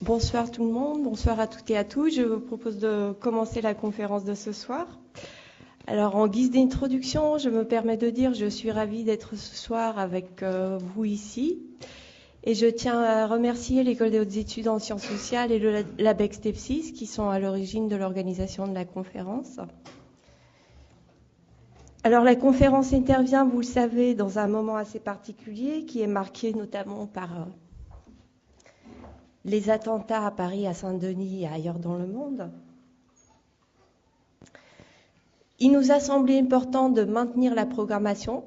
Bonsoir tout le monde, bonsoir à toutes et à tous. Je vous propose de commencer la conférence de ce soir. Alors en guise d'introduction, je me permets de dire que je suis ravie d'être ce soir avec vous ici. Et je tiens à remercier l'École des hautes études en sciences sociales et le LABEX TEPSIS qui sont à l'origine de l'organisation de la conférence. Alors la conférence intervient, vous le savez, dans un moment assez particulier qui est marqué notamment par les attentats à Paris, à Saint-Denis et ailleurs dans le monde. Il nous a semblé important de maintenir la programmation,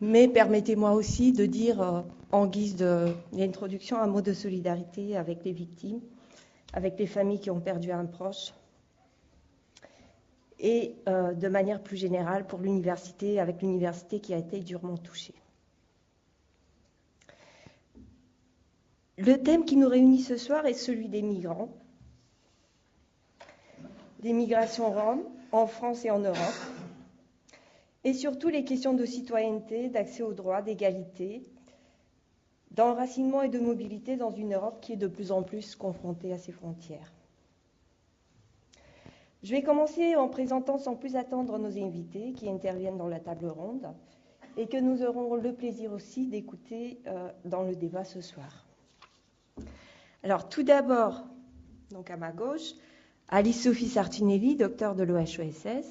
mais permettez-moi aussi de dire, en guise d'introduction, un mot de solidarité avec les victimes, avec les familles qui ont perdu un proche, et de manière plus générale pour l'université, avec l'université qui a été durement touchée. Le thème qui nous réunit ce soir est celui des migrants, des migrations roms en France et en Europe, et surtout les questions de citoyenneté, d'accès aux droits, d'égalité, d'enracinement et de mobilité dans une Europe qui est de plus en plus confrontée à ses frontières. Je vais commencer en présentant sans plus attendre nos invités qui interviennent dans la table ronde et que nous aurons le plaisir aussi d'écouter dans le débat ce soir. Alors tout d'abord, donc à ma gauche, Alice-Sophie Sartinelli, docteure de l'OHESS,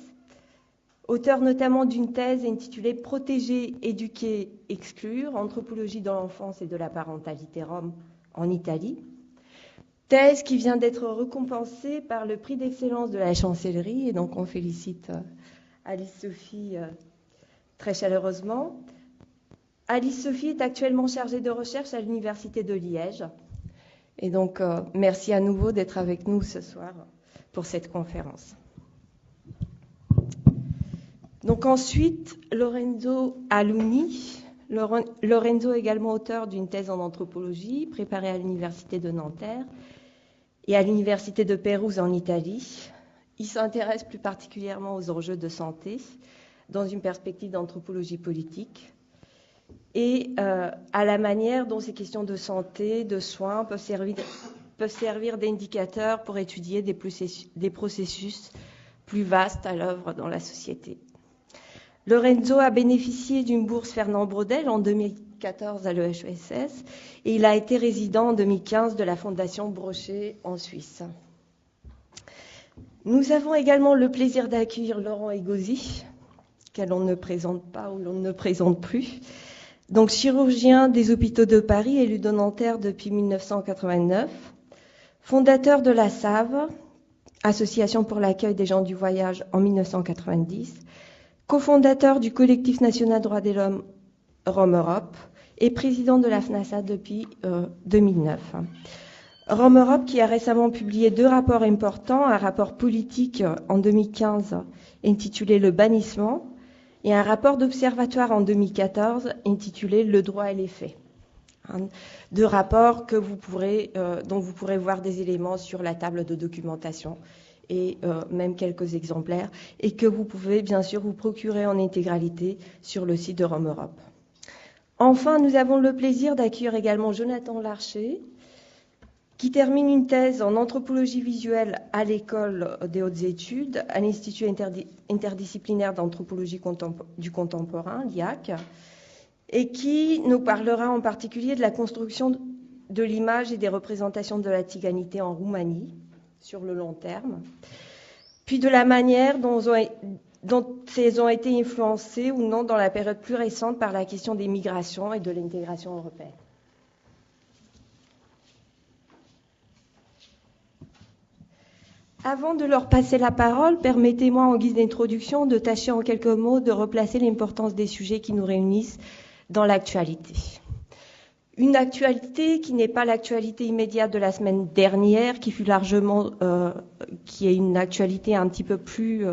auteure notamment d'une thèse intitulée « Protéger, éduquer, exclure, anthropologie de l'enfance et de la parentalité rome en Italie », thèse qui vient d'être récompensée par le prix d'excellence de la chancellerie, et donc on félicite Alice-Sophie très chaleureusement. Alice-Sophie est actuellement chargée de recherche à l'Université de Liège, et donc merci à nouveau d'être avec nous ce soir pour cette conférence. Donc ensuite, Lorenzo Alunni. Lorenzo est également auteur d'une thèse en anthropologie préparée à l'Université de Nanterre et à l'Université de Pérouse en Italie. Il s'intéresse plus particulièrement aux enjeux de santé dans une perspective d'anthropologie politique et à la manière dont ces questions de santé, de soins peuvent servir d'indicateur pour étudier des processus plus vastes à l'œuvre dans la société. Lorenzo a bénéficié d'une bourse Fernand Braudel en 2014 à l'EHESS et il a été résident en 2015 de la Fondation Brochet en Suisse. Nous avons également le plaisir d'accueillir Laurent Egosy, que l'on ne présente pas ou l'on ne présente plus. Donc chirurgien des hôpitaux de Paris, élu de Nanterre depuis 1989, fondateur de la SAV, Association pour l'accueil des gens du voyage, en 1990, cofondateur du collectif national droits de l'homme Rome Europe et président de la FNASA depuis 2009. Rome Europe qui a récemment publié 2 rapports importants, un rapport politique en 2015 intitulé « Le bannissement » et un rapport d'observatoire en 2014 intitulé « Le droit et les faits ». 2 rapports que dont vous pourrez voir des éléments sur la table de documentation et même quelques exemplaires, et que vous pouvez bien sûr vous procurer en intégralité sur le site de Rome Europe. Enfin, nous avons le plaisir d'accueillir également Jonathan Larcher, qui termine une thèse en anthropologie visuelle à l'École des hautes études, à l'Institut interdisciplinaire d'anthropologie du contemporain, l'IAC, et qui nous parlera en particulier de la construction de l'image et des représentations de la tiganité en Roumanie, sur le long terme, puis de la manière dont elles ont été influencées ou non dans la période plus récente par la question des migrations et de l'intégration européenne. Avant de leur passer la parole, permettez-moi en guise d'introduction de tâcher en quelques mots de replacer l'importance des sujets qui nous réunissent dans l'actualité. Une actualité qui n'est pas l'actualité immédiate de la semaine dernière, qui fut largement, qui est une actualité un petit peu plus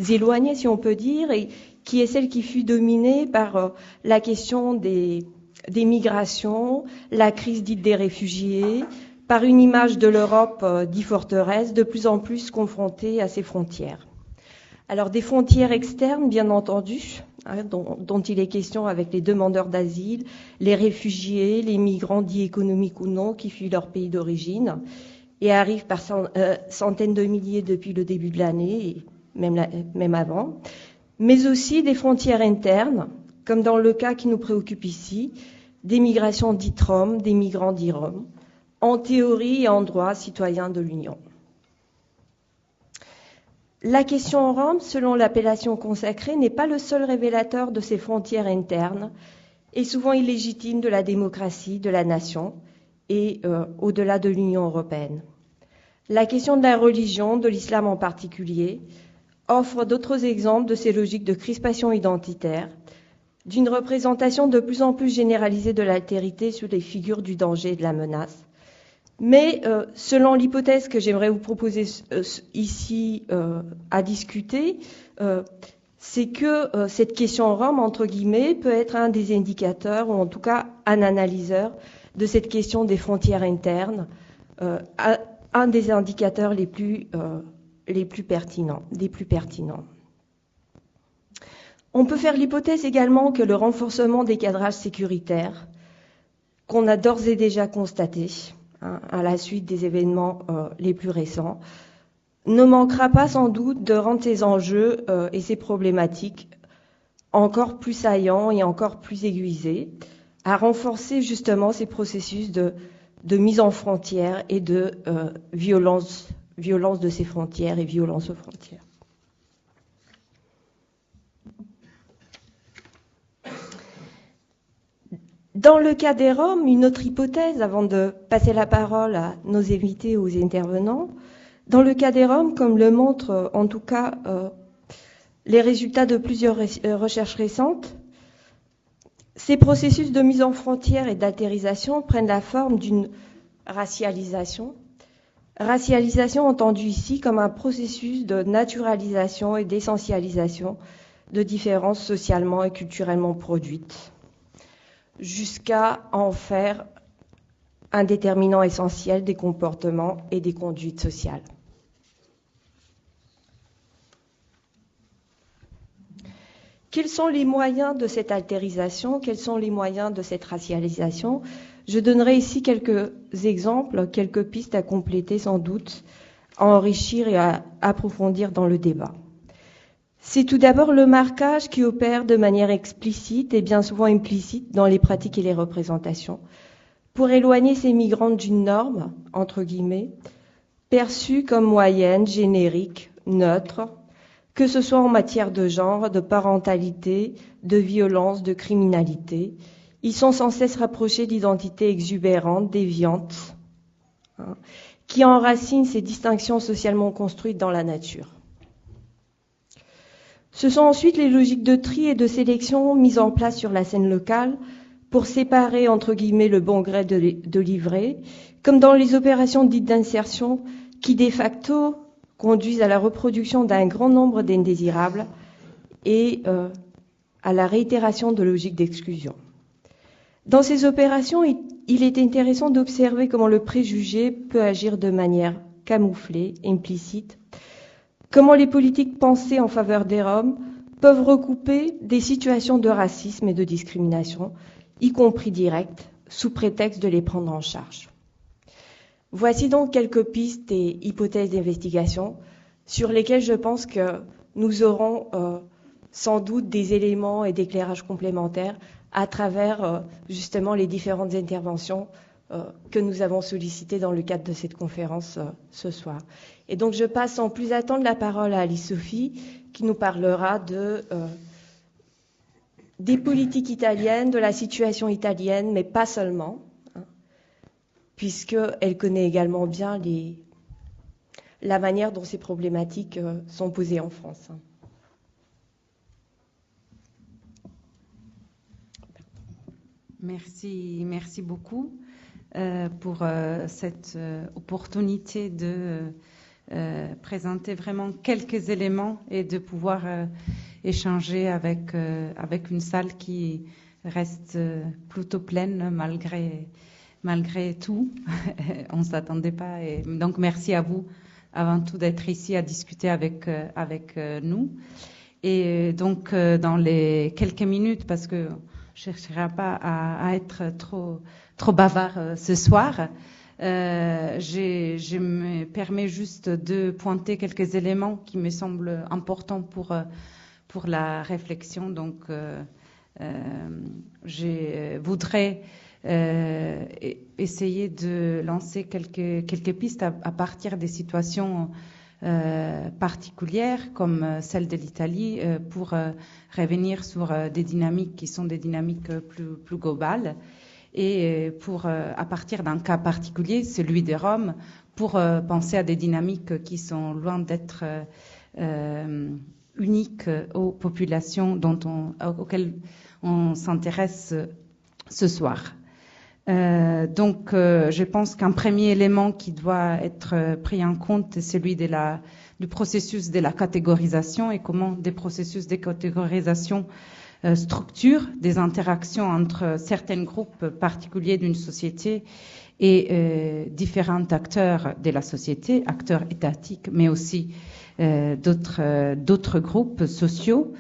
éloignée, si on peut dire, et qui est celle qui fut dominée par la question des migrations, la crise dite des réfugiés, par une image de l'Europe dit forteresse, de plus en plus confrontée à ses frontières. Alors des frontières externes, bien entendu, dont il est question avec les demandeurs d'asile, les réfugiés, les migrants dits économiques ou non qui fuient leur pays d'origine et arrivent par centaines de milliers depuis le début de l'année, et même avant, mais aussi des frontières internes, comme dans le cas qui nous préoccupe ici, des migrations dites roms, des migrants dits roms, en théorie et en droit citoyens de l'Union. La question rome, selon l'appellation consacrée, n'est pas le seul révélateur de ces frontières internes et souvent illégitimes de la démocratie, de la nation et au-delà de l'Union européenne. La question de la religion, de l'islam en particulier, offre d'autres exemples de ces logiques de crispation identitaire, d'une représentation de plus en plus généralisée de l'altérité sous les figures du danger et de la menace. Mais selon l'hypothèse que j'aimerais vous proposer ici à discuter, c'est que cette question rome, entre guillemets, peut être un des indicateurs, ou en tout cas un analyseur de cette question des frontières internes, un des indicateurs les plus pertinents, des plus pertinents. On peut faire l'hypothèse également que le renforcement des cadrages sécuritaires, qu'on a d'ores et déjà constaté, à la suite des événements les plus récents, ne manquera pas sans doute de rendre ces enjeux et ces problématiques encore plus saillants et encore plus aiguisés, à renforcer justement ces processus de mise en frontière et de violence de ces frontières et violence aux frontières. Dans le cas des Roms, une autre hypothèse, avant de passer la parole à nos invités, aux intervenants, dans le cas des Roms, comme le montrent en tout cas les résultats de plusieurs recherches récentes, ces processus de mise en frontière et d'altérisation prennent la forme d'une racialisation. Racialisation entendue ici comme un processus de naturalisation et d'essentialisation de différences socialement et culturellement produites, jusqu'à en faire un déterminant essentiel des comportements et des conduites sociales. Quels sont les moyens de cette altérisation? Quels sont les moyens de cette racialisation? Je donnerai ici quelques exemples, quelques pistes à compléter sans doute, à enrichir et à approfondir dans le débat. C'est tout d'abord le marquage qui opère de manière explicite et bien souvent implicite dans les pratiques et les représentations, pour éloigner ces migrantes d'une norme, entre guillemets, perçue comme moyenne, générique, neutre, que ce soit en matière de genre, de parentalité, de violence, de criminalité. Ils sont sans cesse rapprochés d'identités exubérantes, déviantes, qui enracinent ces distinctions socialement construites dans la nature. Ce sont ensuite les logiques de tri et de sélection mises en place sur la scène locale pour séparer, entre guillemets, le bon gré de l'ivraie, comme dans les opérations dites d'insertion qui, de facto, conduisent à la reproduction d'un grand nombre d'indésirables et à la réitération de logiques d'exclusion. Dans ces opérations, il est intéressant d'observer comment le préjugé peut agir de manière camouflée, implicite, comment les politiques pensées en faveur des Roms peuvent recouper des situations de racisme et de discrimination, y compris directes, sous prétexte de les prendre en charge. Voici donc quelques pistes et hypothèses d'investigation sur lesquelles je pense que nous aurons sans doute des éléments et d'éclairage complémentaires à travers justement les différentes interventions que nous avons sollicitées dans le cadre de cette conférence ce soir. Et donc je passe sans plus attendre la parole à Alice-Sophie qui nous parlera des politiques italiennes, de la situation italienne, mais pas seulement, puisqu'elle connaît également bien la manière dont ces problématiques sont posées en France. Merci beaucoup pour cette opportunité de présenter vraiment quelques éléments et de pouvoir échanger avec une salle qui reste plutôt pleine malgré tout. On ne s'attendait pas. Et donc, merci à vous avant tout d'être ici à discuter avec nous. Et donc, dans les quelques minutes, parce que je ne chercherai pas à être trop bavard ce soir, je me permets juste de pointer quelques éléments qui me semblent importants pour la réflexion. Donc, je voudrais essayer de lancer quelques pistes à partir des situations particulières comme celle de l'Italie pour revenir sur des dynamiques qui sont des dynamiques plus globales et pour à partir d'un cas particulier, celui des Roms, pour penser à des dynamiques qui sont loin d'être uniques aux populations auxquelles on s'intéresse ce soir. Donc, je pense qu'un premier élément qui doit être pris en compte est celui du processus de la catégorisation et comment des processus de catégorisation structurent des interactions entre certains groupes particuliers d'une société et différents acteurs de la société, acteurs étatiques, mais aussi d'autres groupes sociaux.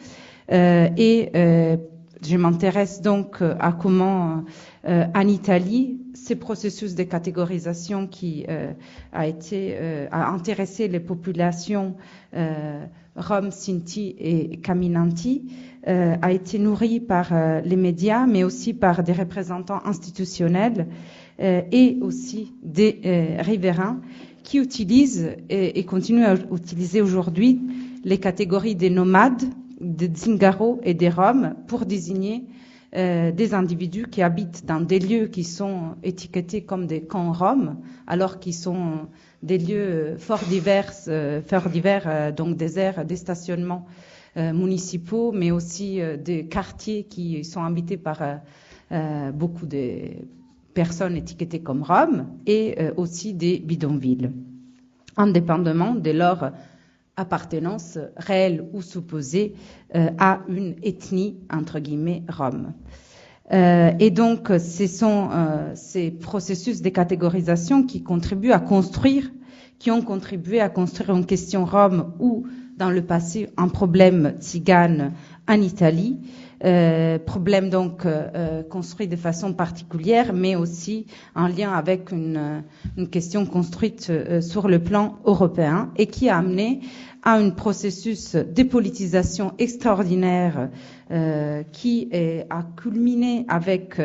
Je m'intéresse donc à comment, en Italie, ces processus de catégorisation qui a intéressé les populations Rom, Sinti et Caminanti, a été nourri par les médias, mais aussi par des représentants institutionnels et aussi des riverains qui utilisent et continuent à utiliser aujourd'hui les catégories des nomades, des Zingaro et des Roms pour désigner des individus qui habitent dans des lieux qui sont étiquetés comme des camps roms, alors qu'ils sont des lieux fort divers, donc des aires de stationnement municipaux, mais aussi des quartiers qui sont habités par beaucoup de personnes étiquetées comme roms et aussi des bidonvilles, indépendamment de leur appartenance réelle ou supposée à une ethnie, entre guillemets, rome. Et donc, ce sont ces processus de catégorisation qui ont contribué à construire une question rome ou, dans le passé, un problème tzigane en Italie. Problème donc construit de façon particulière, mais aussi en lien avec une question construite sur le plan européen et qui a amené à un processus de dépolitisation extraordinaire qui a culminé avec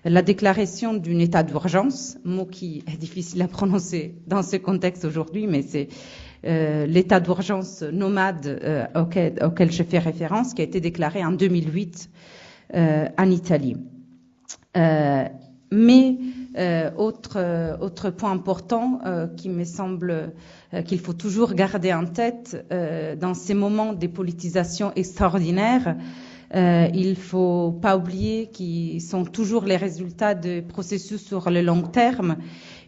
la déclaration d'un état d'urgence, mot qui est difficile à prononcer dans ce contexte aujourd'hui, mais c'est l'état d'urgence nomade auquel je fais référence, qui a été déclaré en 2008 en Italie. Mais autre point important qui me semble qu'il faut toujours garder en tête dans ces moments de politisation extraordinaire, il faut pas oublier qu'ils sont toujours les résultats de processus sur le long terme.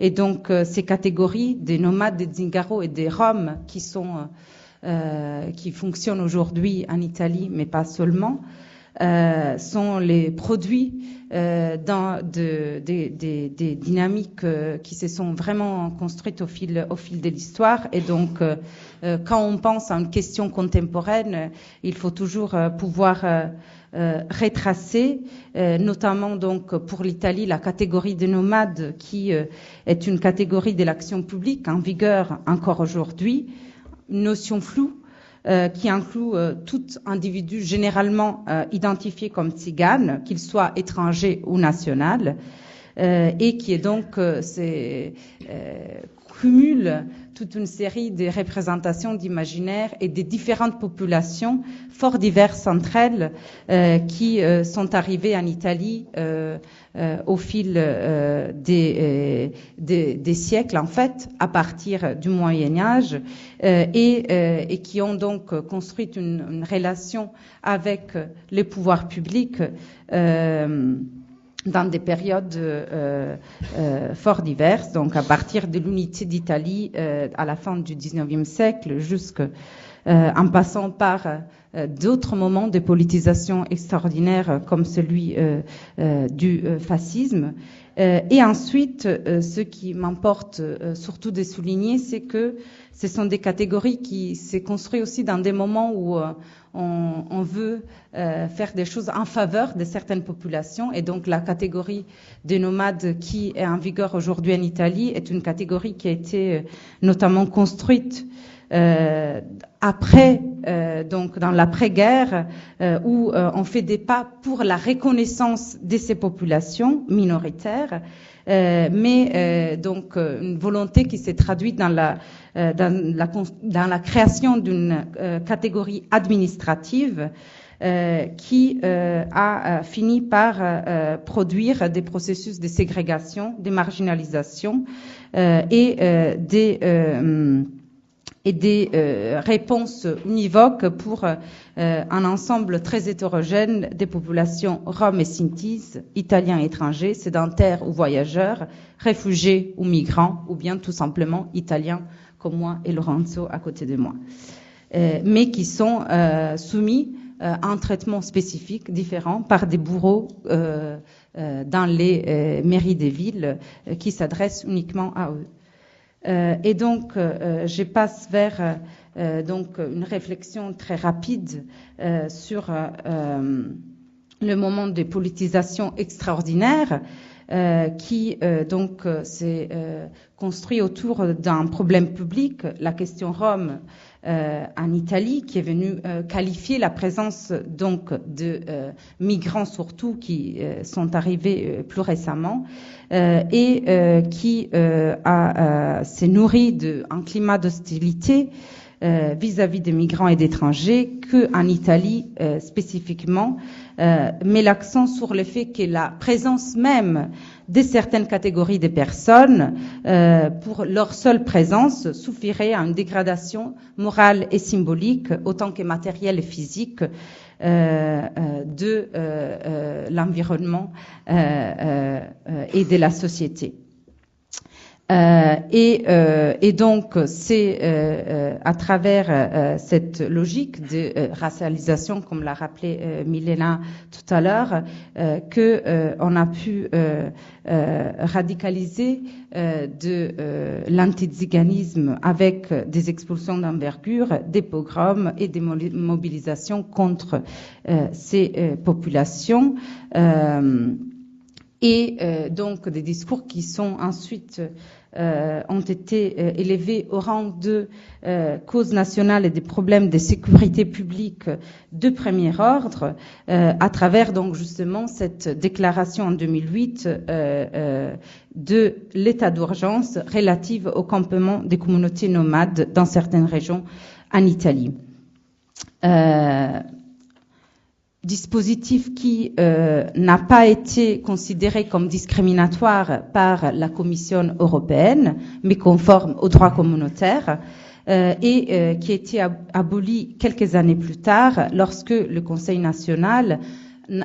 Et donc, ces catégories des nomades, des Zingaro et des Roms qui fonctionnent aujourd'hui en Italie, mais pas seulement, sont les produits des dynamiques qui se sont vraiment construites au fil de l'histoire. Et donc, quand on pense à une question contemporaine, il faut toujours pouvoir retracer, notamment donc pour l'Italie, la catégorie des nomades qui est une catégorie de l'action publique en vigueur encore aujourd'hui, une notion floue qui inclut tout individu généralement identifié comme tzigane, qu'il soit étranger ou national, et qui est donc cumule toute une série de représentations d'imaginaires et des différentes populations fort diverses entre elles qui sont arrivées en Italie au fil des siècles, en fait, à partir du Moyen-Âge, et qui ont donc construit une relation avec les pouvoirs publics dans des périodes fort diverses, donc à partir de l'unité d'Italie à la fin du XIXe siècle, en passant par d'autres moments de politisation extraordinaire comme celui du fascisme. Et ensuite, ce qui m'importe surtout de souligner, c'est que ce sont des catégories qui s'est construit aussi dans des moments où on veut faire des choses en faveur de certaines populations. Et donc la catégorie des nomades qui est en vigueur aujourd'hui en Italie est une catégorie qui a été notamment construite après, donc dans l'après-guerre, où on fait des pas pour la reconnaissance de ces populations minoritaires, mais donc une volonté qui s'est traduite dans la création d'une catégorie administrative qui a fini par produire des processus de ségrégation, de marginalisation et des réponses univoques pour un ensemble très hétérogène des populations roms et sintis, italiens et étrangers, sédentaires ou voyageurs, réfugiés ou migrants, ou bien tout simplement italiens comme moi et Lorenzo à côté de moi, mais qui sont soumis à un traitement spécifique différent par des bourreaux dans les mairies des villes qui s'adressent uniquement à eux. Et donc, je passe vers donc une réflexion très rapide sur le moment de politisation extraordinaire qui donc s'est construit autour d'un problème public, la question rome en Italie, qui est venue qualifier la présence donc de migrants surtout qui sont arrivés plus récemment et qui s'est nourri d'un climat d'hostilité vis-à-vis des migrants et d'étrangers, qu'en Italie spécifiquement met l'accent sur le fait que la présence même de certaines catégories de personnes, pour leur seule présence, suffirait à une dégradation morale et symbolique, autant que matérielle et physique, de l'environnement et de la société. Et donc c'est à travers cette logique de racialisation, comme l'a rappelé Milena tout à l'heure, que on a pu radicaliser de l'antiziganisme avec des expulsions d'envergure, des pogroms et des mobilisations contre ces populations. Et donc des discours qui sont ensuite ont été élevés au rang de cause nationale et des problèmes de sécurité publique de premier ordre à travers donc justement cette déclaration en 2008 de l'état d'urgence relative au campement des communautés nomades dans certaines régions en Italie. Dispositif qui n'a pas été considéré comme discriminatoire par la Commission européenne, mais conforme au droit communautaire, et qui a été aboli quelques années plus tard, lorsque le Conseil national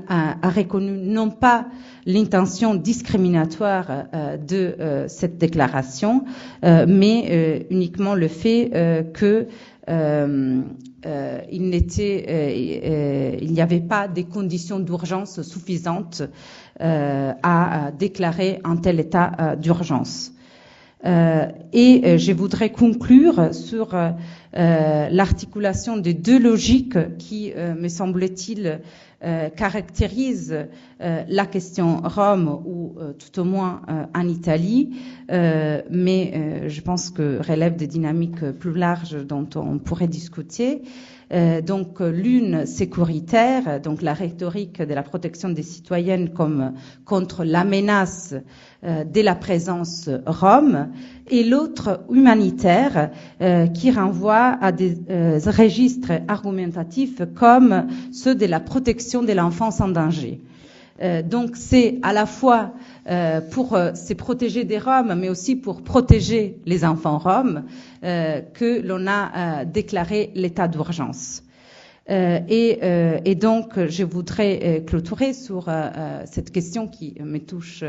a reconnu non pas l'intention discriminatoire de cette déclaration, mais uniquement le fait que il n'y avait pas des conditions d'urgence suffisantes à déclarer un tel état d'urgence. Et je voudrais conclure sur l'articulation des deux logiques qui, me semble-t-il, caractérisent la question rome, ou tout au moins en Italie, mais je pense que relève des dynamiques plus larges dont on pourrait discuter. Donc l'une sécuritaire, donc la rhétorique de la protection des citoyennes comme contre la menace de la présence rome, et l'autre humanitaire qui renvoie à des registres argumentatifs comme ceux de la protection de l'enfance en danger. Donc c'est à la fois pour se protéger des Roms, mais aussi pour protéger les enfants roms que l'on a déclaré l'état d'urgence. Et donc, je voudrais clôturer sur cette question qui me touche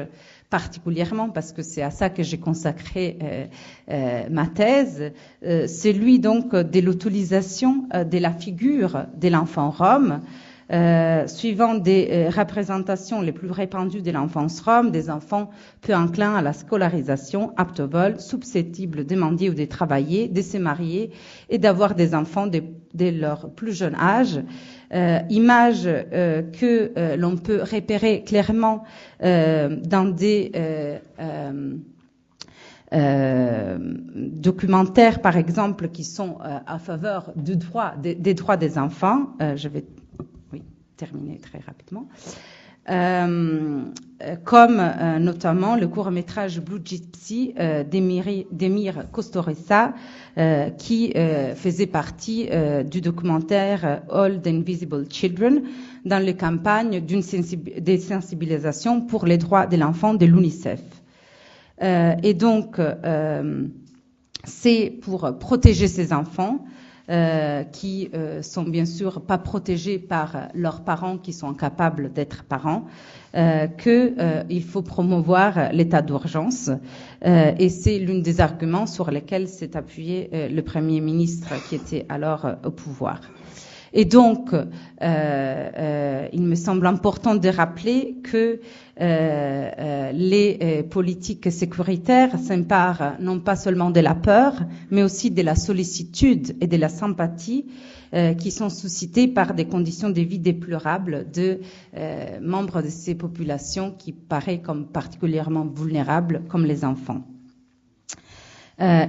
particulièrement parce que c'est à ça que j'ai consacré ma thèse, celui donc de l'utilisation de la figure de l'enfant rome, suivant des représentations les plus répandues de l'enfance rome, des enfants peu enclins à la scolarisation, aptes au vol, susceptibles de mendier ou de travailler, de se marier et d'avoir des enfants dès leur plus jeune âge. Image que l'on peut repérer clairement dans des documentaires, par exemple, qui sont à faveur des droits des enfants. Je vais terminer très rapidement. Comme notamment le court-métrage Blue Gypsy d'Emir Kusturica, qui faisait partie du documentaire All the Invisible Children dans les campagnes de sensibilisation pour les droits de l'enfant de l'UNICEF. Et donc, c'est pour protéger ces enfants qui sont bien sûr pas protégés par leurs parents qui sont incapables d'être parents, qu'il faut promouvoir l'état d'urgence. Et c'est l'un des arguments sur lesquels s'est appuyé le Premier ministre qui était alors au pouvoir. Et donc, il me semble important de rappeler que les politiques sécuritaires s'emparent non pas seulement de la peur, mais aussi de la sollicitude et de la sympathie qui sont suscitées par des conditions de vie déplorables de membres de ces populations qui paraissent comme particulièrement vulnérables, comme les enfants.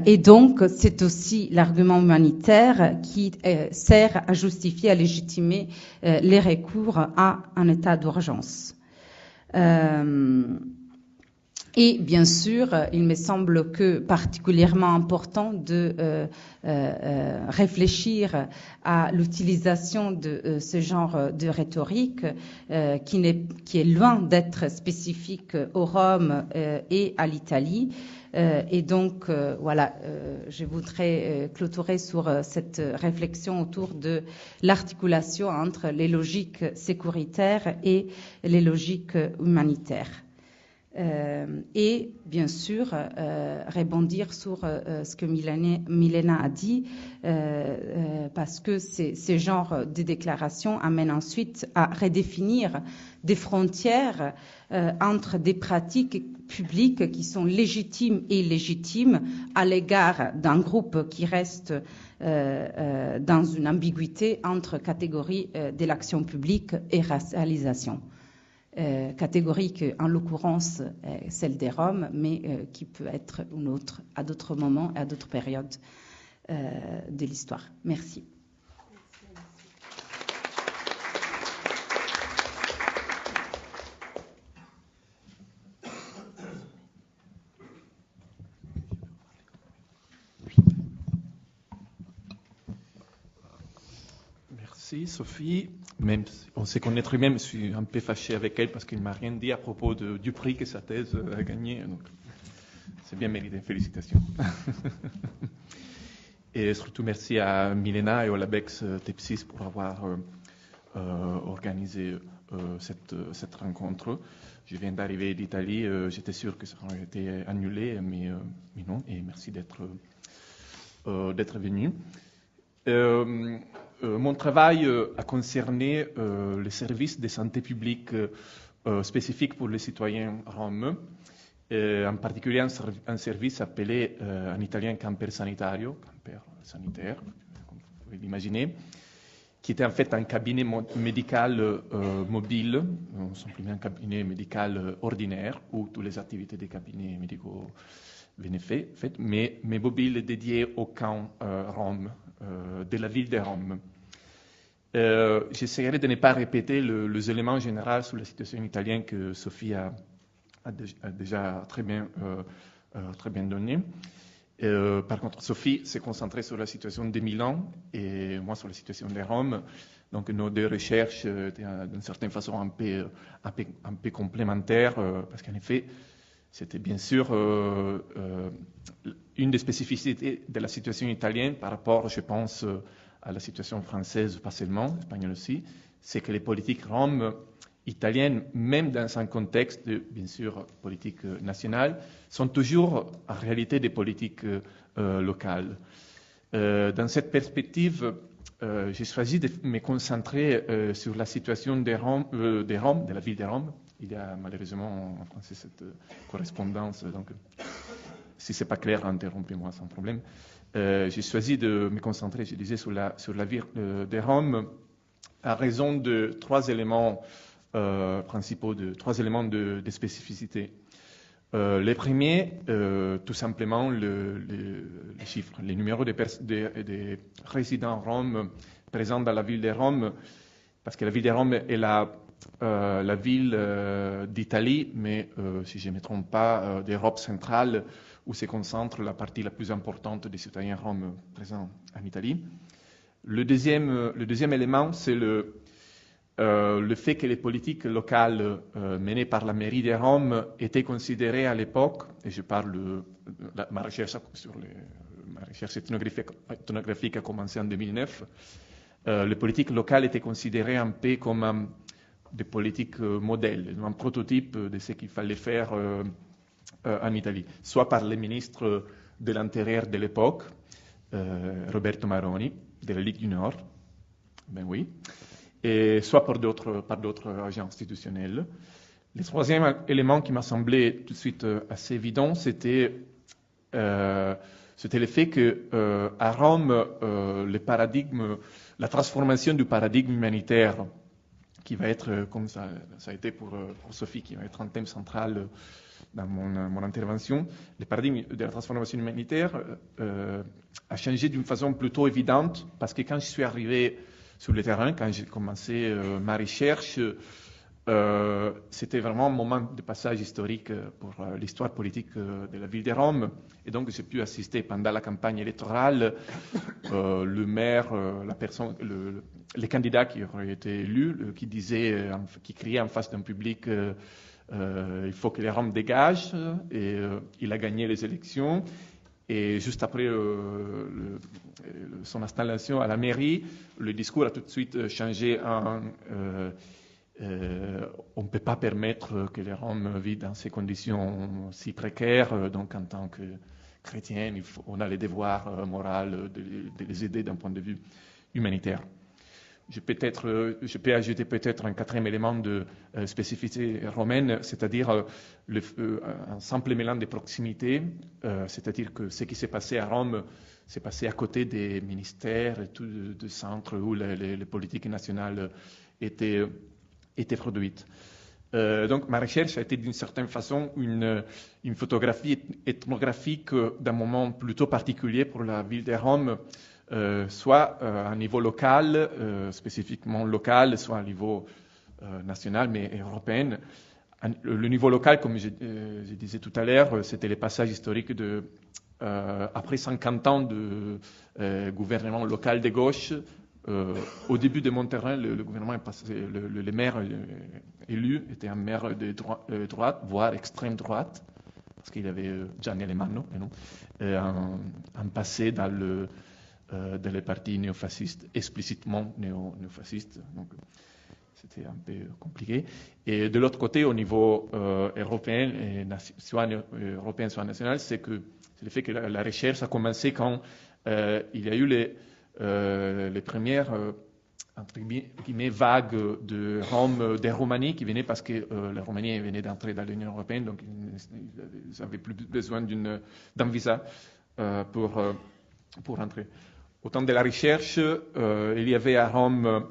Et donc, c'est aussi l'argument humanitaire qui sert à justifier, à légitimer les recours à un état d'urgence. Et bien sûr, il me semble que particulièrement important de réfléchir à l'utilisation de ce genre de rhétorique qui est loin d'être spécifique aux Roms et à l'Italie. Et donc, voilà, je voudrais clôturer sur cette réflexion autour de l'articulation entre les logiques sécuritaires et les logiques humanitaires. Et bien sûr, rebondir sur ce que Milena a dit, parce que ces genres de déclarations amènent ensuite à redéfinir des frontières entre des pratiques publiques qui sont légitimes et illégitimes à l'égard d'un groupe qui reste dans une ambiguïté entre catégories de l'action publique et racialisation. Catégorie qui, en l'occurrence, est celle des Roms, mais qui peut être une autre à d'autres moments et à d'autres périodes de l'histoire. Merci. Merci Sophie. Même si on se connaît très bien, je suis un peu fâché avec elle parce qu'elle ne m'a rien dit à propos du prix que sa thèse a gagné. Donc, c'est bien mérité. Félicitations. Et surtout merci à Milena et au Labex Tepsis pour avoir organisé cette rencontre. Je viens d'arriver d'Italie, j'étais sûr que ça aurait été annulé, mais non. Et merci d'être venu. Mon travail a concerné les services de santé publique spécifiques pour les citoyens roms, en particulier un service appelé en italien camper sanitario, camper sanitaire, comme vous pouvez l'imaginer, qui était en fait un cabinet médical mobile, non simplement un cabinet médical ordinaire, où toutes les activités des cabinets médicaux venaient faites, mais mobile dédié au camp Rome, de la ville de Rome. J'essaierai de ne pas répéter les éléments généraux sur la situation italienne que Sophie a déjà très bien donné. Par contre, Sophie s'est concentrée sur la situation de Milan et moi sur la situation de Rome. Donc nos deux recherches étaient d'une certaine façon un peu complémentaires parce qu'en effet, c'était bien sûr une des spécificités de la situation italienne par rapport, je pense, à la situation française, pas seulement, espagnole aussi, c'est que les politiques roms italiennes, même dans un contexte de, bien sûr, politique nationale, sont toujours en réalité des politiques locales. Dans cette perspective, j'ai choisi de me concentrer sur la situation des Roms, de la ville de Rome. Il y a malheureusement en français cette correspondance, donc si ce n'est pas clair, interrompez-moi sans problème. J'ai choisi de me concentrer, je disais, sur la ville de Rome à raison de trois éléments principaux, trois éléments de spécificité. Les premiers, tout simplement, les chiffres, les numéros des résidents roms présents dans la ville de Rome, parce que la ville de Rome est la ville d'Italie, mais si je ne me trompe pas, d'Europe centrale, où se concentre la partie la plus importante des citoyens roms présents en Italie. Le deuxième élément, c'est le fait que les politiques locales menées par la mairie de Rome étaient considérées à l'époque, et je parle de ma recherche ethnographique a commencé en 2009, les politiques locales étaient considérées un peu comme des politiques modèles, un prototype de ce qu'il fallait faire en Italie, soit par les ministres de l'Intérieur de l'époque, Roberto Maroni, de la Ligue du Nord, ben oui, et soit par d'autres agents institutionnels. Le troisième élément qui m'a semblé tout de suite assez évident, c'était le fait que à Rome, la transformation du paradigme humanitaire, qui va être, comme ça a été pour Sophie, qui va être un thème central dans mon intervention, le paradigme de la transformation humanitaire a changé d'une façon plutôt évidente, parce que quand je suis arrivé sur le terrain, quand j'ai commencé ma recherche, c'était vraiment un moment de passage historique pour l'histoire politique de la ville de Rome. Et donc, j'ai pu assister pendant la campagne électorale, le maire, les candidats qui auraient été élus, qui criaient en face d'un public il faut que les Roms dégagent, et il a gagné les élections. Et juste après son installation à la mairie, le discours a tout de suite changé en on ne peut pas permettre que les Roms vivent dans ces conditions si précaires, donc en tant que chrétien, on a le devoir moral de les aider d'un point de vue humanitaire. Je peux ajouter peut-être un quatrième élément de spécificité romaine, c'est-à-dire un simple mélange de proximité, c'est-à-dire que ce qui s'est passé à Rome s'est passé à côté des ministères et tout de centres où les politiques nationales étaient produites. Donc ma recherche a été d'une certaine façon une photographie ethnographique d'un moment plutôt particulier pour la ville de Rome, soit à un niveau local, spécifiquement local, soit à un niveau national, mais européen. Le niveau local, comme je disais tout à l'heure, c'était le passage historique après 50 ans de gouvernement local de gauche. Au début de mon terrain, le gouvernement est passé, le maire élu était un maire de droite, voire extrême droite, parce qu'il avait Gianni Alemanno, un passé dans les partis néofascistes, explicitement néofascistes. Donc, c'était un peu compliqué. Et de l'autre côté, au niveau européen, soit national, c'est le fait que la recherche a commencé quand il y a eu les premières entre guillemets, vagues de Roms, des Roumanies qui venaient parce que la Roumanie venait d'entrer dans l'Union européenne, donc ils n'avaient plus besoin d'un visa pour entrer. Au temps de la recherche, il y avait à Rome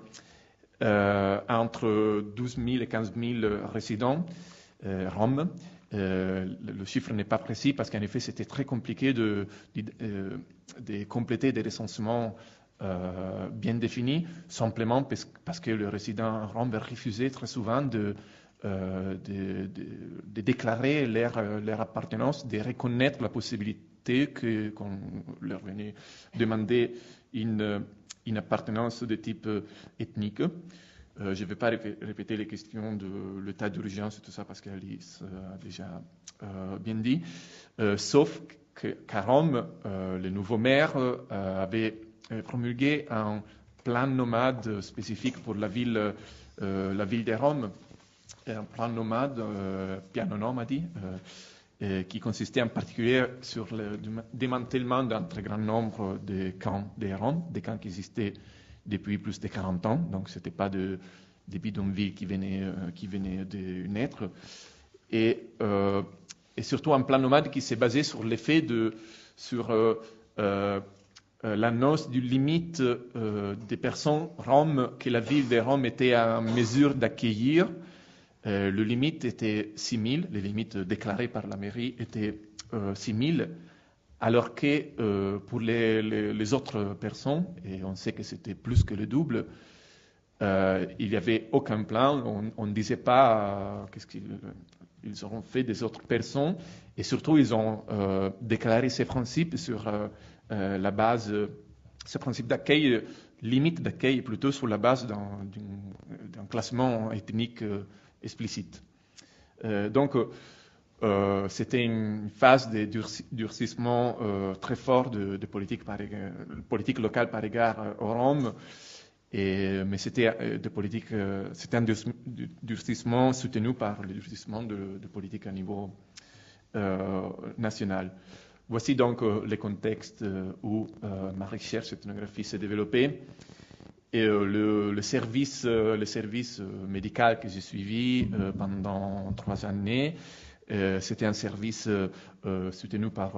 entre 12 000 et 15 000 résidents roms. Le chiffre n'est pas précis parce qu'en effet, c'était très compliqué de compléter des recensements bien définis, simplement parce que le résident rome refusait très souvent de déclarer leur appartenance, de reconnaître la possibilité qu'on leur venait demander une appartenance de type ethnique. Je ne vais pas répéter les questions de l'état d'urgence et tout ça parce qu'Alice a déjà bien dit, sauf qu'à Rome, le nouveau maire avait promulgué un plan nomade spécifique pour la ville de Rome, un plan nomade, piano nomadi, qui consistait en particulier sur le démantèlement d'un très grand nombre de camps de Rome, des camps qui existaient depuis plus de 40 ans, donc ce n'était pas des bidonvilles qui venaient de naître, et surtout un plan nomade qui s'est basé sur l'effet sur l'annonce d'une limite des personnes Rome que la ville de Rome était en mesure d'accueillir. Le limite était 6 000, les limites déclarées par la mairie étaient 6 000, alors que pour les autres personnes, et on sait que c'était plus que le double, il n'y avait aucun plan, on ne disait pas qu'est-ce qu'ils auront fait des autres personnes, et surtout ils ont déclaré ces principes sur la base, ce principe d'accueil, limite d'accueil plutôt sur la base d'un classement ethnique explicite. Donc, c'était une phase de durcissement très fort de politique locale par égard au Rome, mais c'était un durcissement soutenu par le durcissement de politique à niveau national. Voici donc le contexte où ma recherche ethnographie s'est développée. Et le service médical que j'ai suivi pendant 3 années, c'était un service soutenu par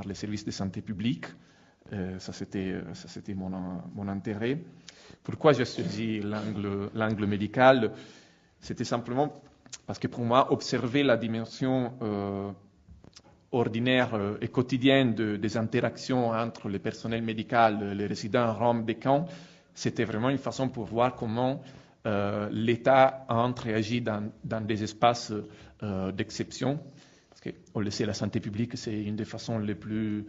les services de santé publique. Ça, c'était mon intérêt. Pourquoi j'ai choisi l'angle médical? C'était simplement parce que pour moi, observer la dimension ordinaire et quotidienne des interactions entre le personnel médical, les résidents Rome des camps, c'était vraiment une façon pour voir comment l'État entre et agit dans des espaces d'exception. Parce qu'on le sait, la santé publique, c'est une des façons les plus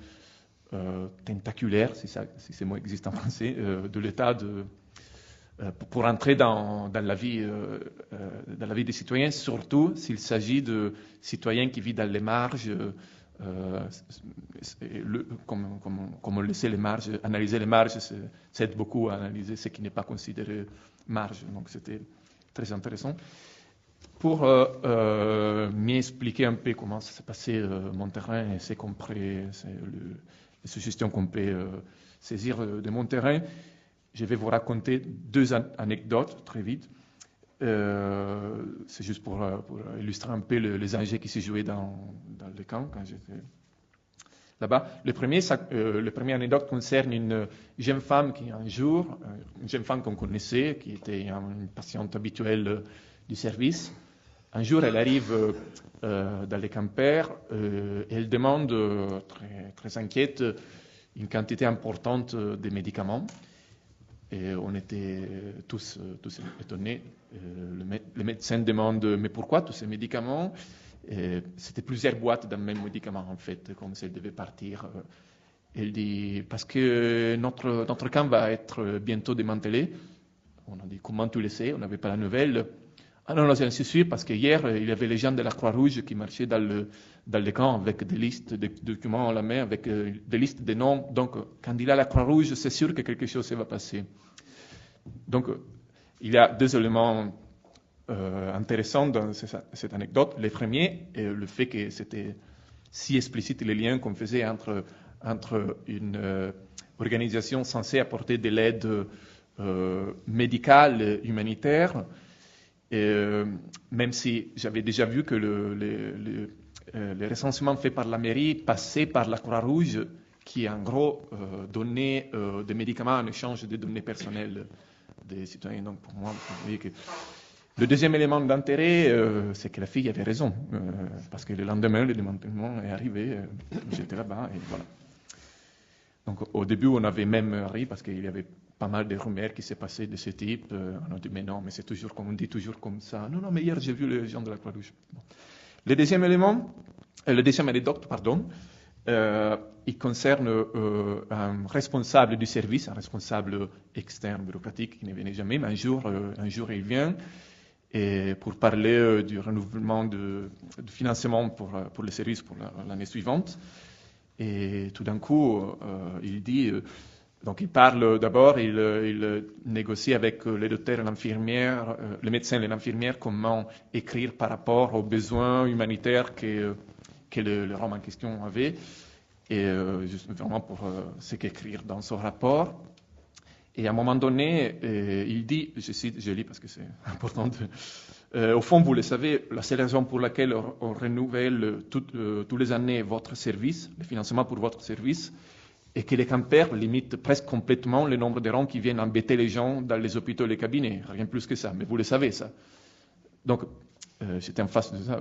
tentaculaires, si ces mots existent en français, de l'État pour entrer dans la vie des citoyens, surtout s'il s'agit de citoyens qui vivent dans les marges. Comme on le sait, les marges, analyser les marges, ça aide beaucoup à analyser ce qui n'est pas considéré marge. Donc c'était très intéressant. Pour m'expliquer un peu comment ça s'est passé mon terrain et les suggestions qu'on peut saisir de mon terrain, je vais vous raconter 2 anecdotes très vite. C'est juste pour illustrer un peu les enjeux qui se jouaient dans le camp quand j'étais là-bas. Le premier anecdote concerne une jeune femme une jeune femme qu'on connaissait, qui était une patiente habituelle du service. Un jour, elle arrive dans les campers et elle demande, très, très inquiète, une quantité importante de médicaments. Et on était tous étonnés. Le médecin demande « Mais pourquoi tous ces médicaments ?» C'était plusieurs boîtes d'un même médicament, en fait, comme si elle devait partir. Elle dit « Parce que notre camp va être bientôt démantelé. » On a dit « Comment tu le sais ?» On n'avait pas la nouvelle. « Ah non, j'en suis sûr, parce qu'hier, il y avait les gens de la Croix-Rouge qui marchaient dans le camp avec des listes de documents à la main, avec des listes de noms. Donc, quand il y a la Croix-Rouge, c'est sûr que quelque chose va passer. » Donc, il y a 2 éléments intéressants dans cette anecdote. Le premier est le fait que c'était si explicite les liens qu'on faisait entre une organisation censée apporter de l'aide médicale, humanitaire, même si j'avais déjà vu que le recensement fait par la mairie passait par la Croix-Rouge, qui en gros donnait des médicaments en échange de données personnelles des citoyens. Donc pour moi, vous voyez que le deuxième élément d'intérêt, c'est que la fille avait raison, parce que le lendemain, le démantèlement est arrivé, j'étais là-bas, et voilà. Donc au début, on avait même ri, parce qu'il y avait pas mal de rumeurs qui s'est passé de ce type. On a dit, mais non, mais c'est toujours comme on dit, toujours comme ça. Non, mais hier, j'ai vu les gens de la Croix-Rouge. Bon. Le deuxième anecdote, pardon, il concerne un responsable du service, un responsable externe bureaucratique qui ne venait jamais, mais un jour il vient et pour parler du renouvellement du financement pour le service pour l'année suivante. Et tout d'un coup, il dit Donc il parle d'abord, il négocie avec les docteurs et l'infirmière, le médecin et l'infirmière, comment écrire par rapport aux besoins humanitaires que le Rome en question avait, et juste vraiment pour ce qu'écrire dans son rapport. Et à un moment donné, il dit, je cite, je lis parce que c'est important, au fond, vous le savez, la seule raison pour laquelle on renouvelle tous les années votre service, le financement pour votre service, et que les campers limitent presque complètement le nombre de rangs qui viennent embêter les gens dans les hôpitaux et les cabinets, rien plus que ça, mais vous le savez ça. Donc, j'étais en face de ça.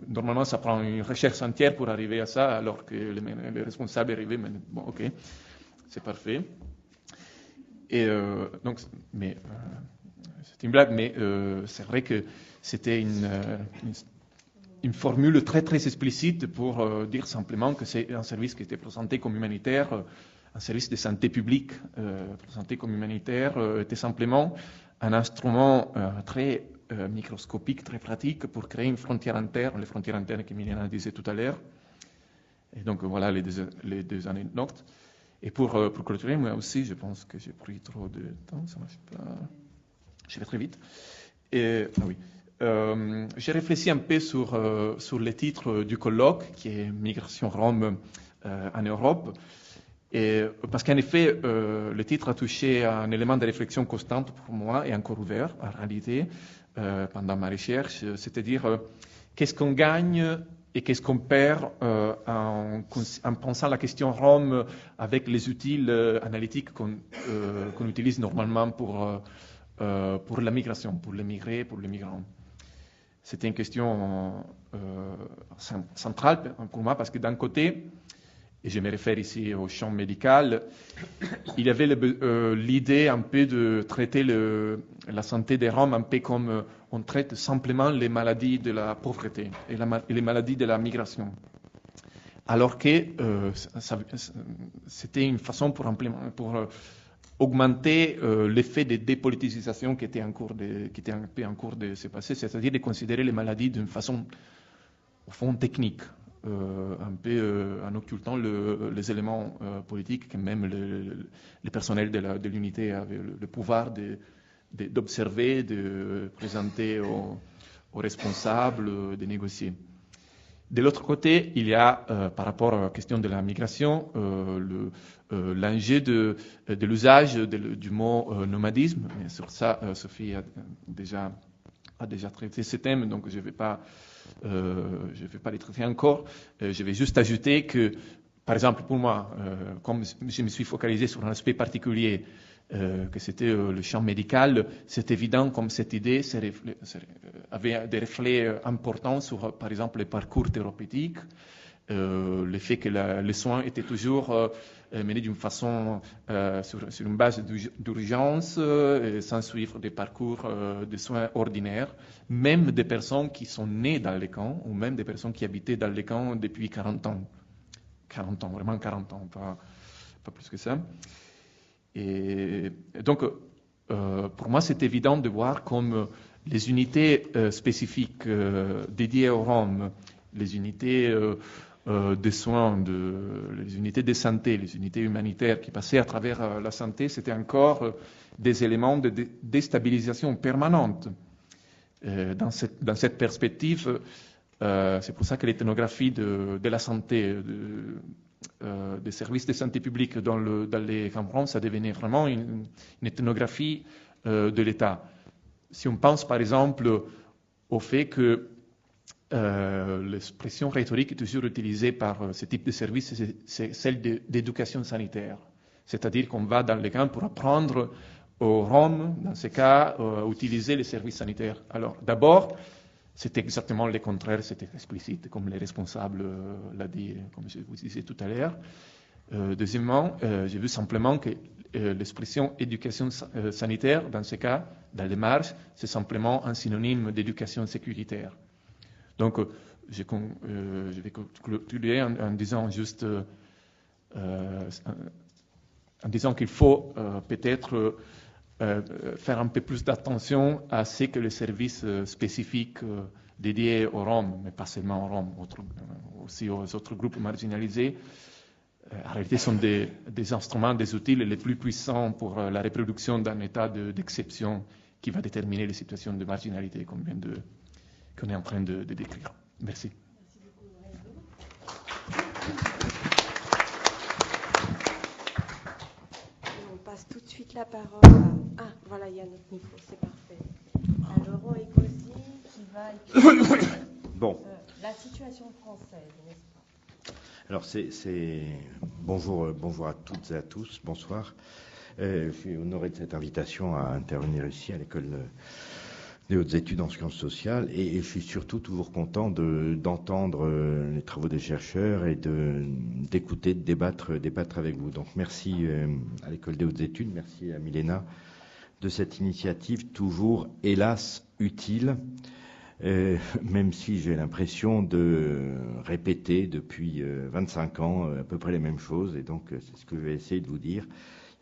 Normalement, ça prend une recherche entière pour arriver à ça, alors que les responsables arrivaient, mais bon, ok, c'est parfait. Et donc, mais c'est une blague, mais c'est vrai que c'était une formule très très explicite pour dire simplement que c'est un service qui était présenté comme humanitaire, un service de santé publique présenté comme humanitaire, était simplement un instrument très microscopique, très pratique pour créer une frontière interne, les frontières internes que Miliana disait tout à l'heure. Et donc voilà les deux anecdotes. Et pour clôturer, moi aussi, je pense que j'ai pris trop de temps, ça ne marche pas. Je vais très vite. Oui. J'ai réfléchi un peu sur le titre du colloque, qui est Migration Rome en Europe. Et, parce qu'en effet, le titre a touché à un élément de réflexion constante pour moi et encore ouvert, en réalité, pendant ma recherche, c'est-à-dire qu'est-ce qu'on gagne et qu'est-ce qu'on perd en pensant la question Rome avec les outils analytiques qu'on utilise normalement pour la migration, pour les migrés, pour les migrants. C'était une question centrale pour moi parce que d'un côté, et je me réfère ici au champ médical, il y avait l'idée un peu de traiter la santé des Roms un peu comme on traite simplement les maladies de la pauvreté et les maladies de la migration. Alors que c'était une façon pour augmenter l'effet de dépolitisation qui était un peu en cours de se passer, c'est-à-dire de considérer les maladies d'une façon, au fond, technique. Un peu en occultant les éléments politiques que même le personnel de l'unité avait le pouvoir d'observer, de présenter aux responsables, de négocier. De l'autre côté, il y a, par rapport à la question de la migration, l'enjeu de l'usage du mot nomadisme. Et sur ça, Sophie a déjà traité ce thème, donc je ne vais pas les traiter encore. Je vais juste ajouter que, par exemple, pour moi, comme je me suis focalisé sur un aspect particulier, que c'était le champ médical, c'est évident comme cette idée avait des reflets importants sur, par exemple, les parcours thérapeutiques, le fait que les soins étaient toujours menés d'une façon sur une base d'urgence, sans suivre des parcours de soins ordinaires, même des personnes qui sont nées dans les camps, ou même des personnes qui habitaient dans les camps depuis 40 ans. 40 ans, vraiment 40 ans, pas plus que ça. Et donc, pour moi, c'est évident de voir comme les unités spécifiques dédiées aux Roms, les unités de soins, les unités de santé, les unités humanitaires qui passaient à travers la santé, c'était encore des éléments de déstabilisation permanente. Dans cette perspective, c'est pour ça que l'ethnographie de la santé, des services de santé publique dans les camps, ça devenait vraiment une ethnographie de l'État. Si on pense par exemple au fait que l'expression rhétorique est toujours utilisée par ce type de service, c'est celle d'éducation sanitaire. C'est-à-dire qu'on va dans les camps pour apprendre aux Roms, dans ce cas, à utiliser les services sanitaires. Alors d'abord, c'était exactement le contraire, c'était explicite, comme les responsables l'ont dit, comme je vous disais tout à l'heure. Deuxièmement, j'ai vu simplement que l'expression éducation sanitaire, dans ce cas, dans les marges, c'est simplement un synonyme d'éducation sécuritaire. Donc, je vais conclure en disant juste, en disant qu'il faut peut-être faire un peu plus d'attention à ce que les services spécifiques dédiés aux Roms, mais pas seulement aux Roms, aussi aux autres groupes marginalisés, en réalité, sont des instruments, des outils les plus puissants pour la reproduction d'un état d'exception qui va déterminer les situations de marginalité qu'on est en train de décrire. Merci. On passe tout de suite la parole à... Ah, voilà, il y a notre micro, c'est parfait. À Laurent Egosi qui va expliquer la situation française, n'est-ce pas? Alors, bonjour à toutes et à tous, bonsoir. Je suis honoré de cette invitation à intervenir ici à l'École des hautes études en sciences sociales et je suis surtout toujours content d'entendre les travaux des chercheurs et d'écouter, de débattre avec vous. Donc merci à l'École des hautes études, merci à Milena de cette initiative toujours, hélas, utile, même si j'ai l'impression de répéter depuis 25 ans à peu près les mêmes choses, et donc c'est ce que je vais essayer de vous dire.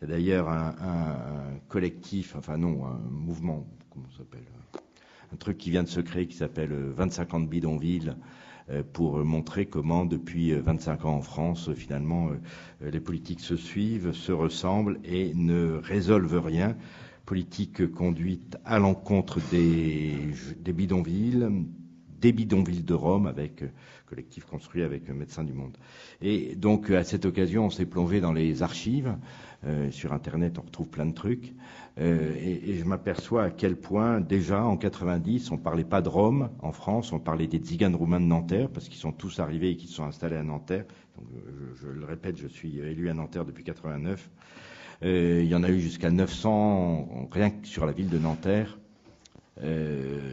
Il y a d'ailleurs un collectif, un mouvement, comment ça s'appelle, un truc qui vient de se créer qui s'appelle 25 ans de bidonville, pour montrer comment depuis 25 ans en France, finalement, les politiques se suivent, se ressemblent et ne résolvent rien. Politique conduite à l'encontre des bidonvilles, des bidonvilles de Rome, avec collectif construit avec Médecins du Monde. Et donc, à cette occasion, on s'est plongé dans les archives. Sur Internet, on retrouve plein de trucs. Et je m'aperçois à quel point, déjà, en 90, on parlait pas de Rome en France, on parlait des tziganes roumains de Nanterre, parce qu'ils sont tous arrivés et qu'ils sont installés à Nanterre. Donc, je le répète, je suis élu à Nanterre depuis 89. Il y en a eu jusqu'à 900, rien que sur la ville de Nanterre,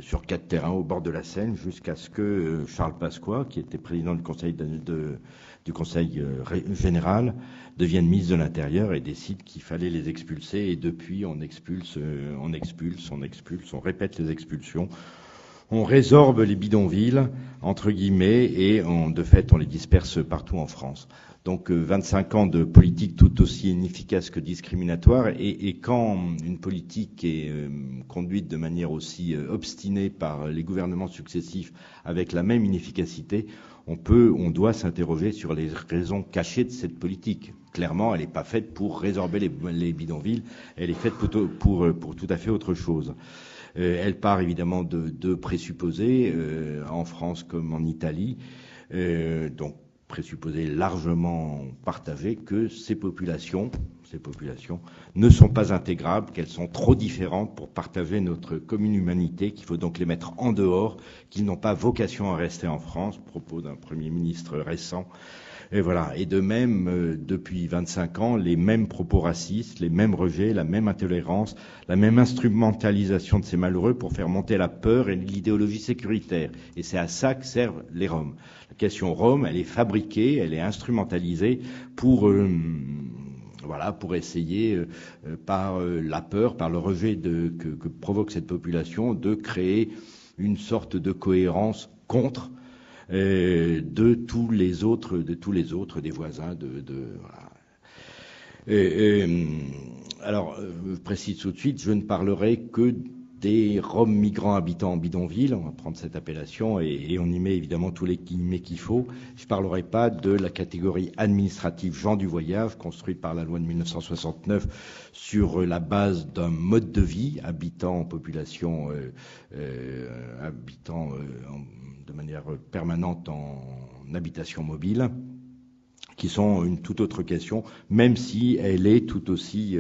sur 4 terrains au bord de la Seine, jusqu'à ce que Charles Pasqua, qui était président du conseil général, devienne ministre de l'Intérieur et décide qu'il fallait les expulser. Et depuis, on répète les expulsions. On résorbe les bidonvilles, entre guillemets, et de fait, on les disperse partout en France. Donc 25 ans de politique tout aussi inefficace que discriminatoire, et quand une politique est conduite de manière aussi obstinée par les gouvernements successifs avec la même inefficacité, on doit s'interroger sur les raisons cachées de cette politique. Clairement, elle n'est pas faite pour résorber les bidonvilles, elle est faite pour tout à fait autre chose. Elle part évidemment de présupposés, en France comme en Italie, donc présupposés largement partagés, que ces populations ne sont pas intégrables, qu'elles sont trop différentes pour partager notre commune humanité, qu'il faut donc les mettre en dehors, qu'ils n'ont pas vocation à rester en France, propos d'un Premier ministre récent. Et voilà. Et de même, depuis 25 ans, les mêmes propos racistes, les mêmes rejets, la même intolérance, la même instrumentalisation de ces malheureux pour faire monter la peur et l'idéologie sécuritaire. Et c'est à ça que servent les Roms. La question Rome, elle est fabriquée, elle est instrumentalisée pour essayer, par la peur, par le rejet que provoque cette population, de créer une sorte de cohérence contre de tous les autres, des voisins, voilà. Alors, je précise tout de suite, je ne parlerai que des Roms migrants habitant en bidonville, on va prendre cette appellation et on y met évidemment tous les guillemets qu'il faut. Je ne parlerai pas de la catégorie administrative gens du voyage, construite par la loi de 1969 sur la base d'un mode de vie, habitant en population, de manière permanente en habitation mobile, qui sont une toute autre question, même si elle est tout aussi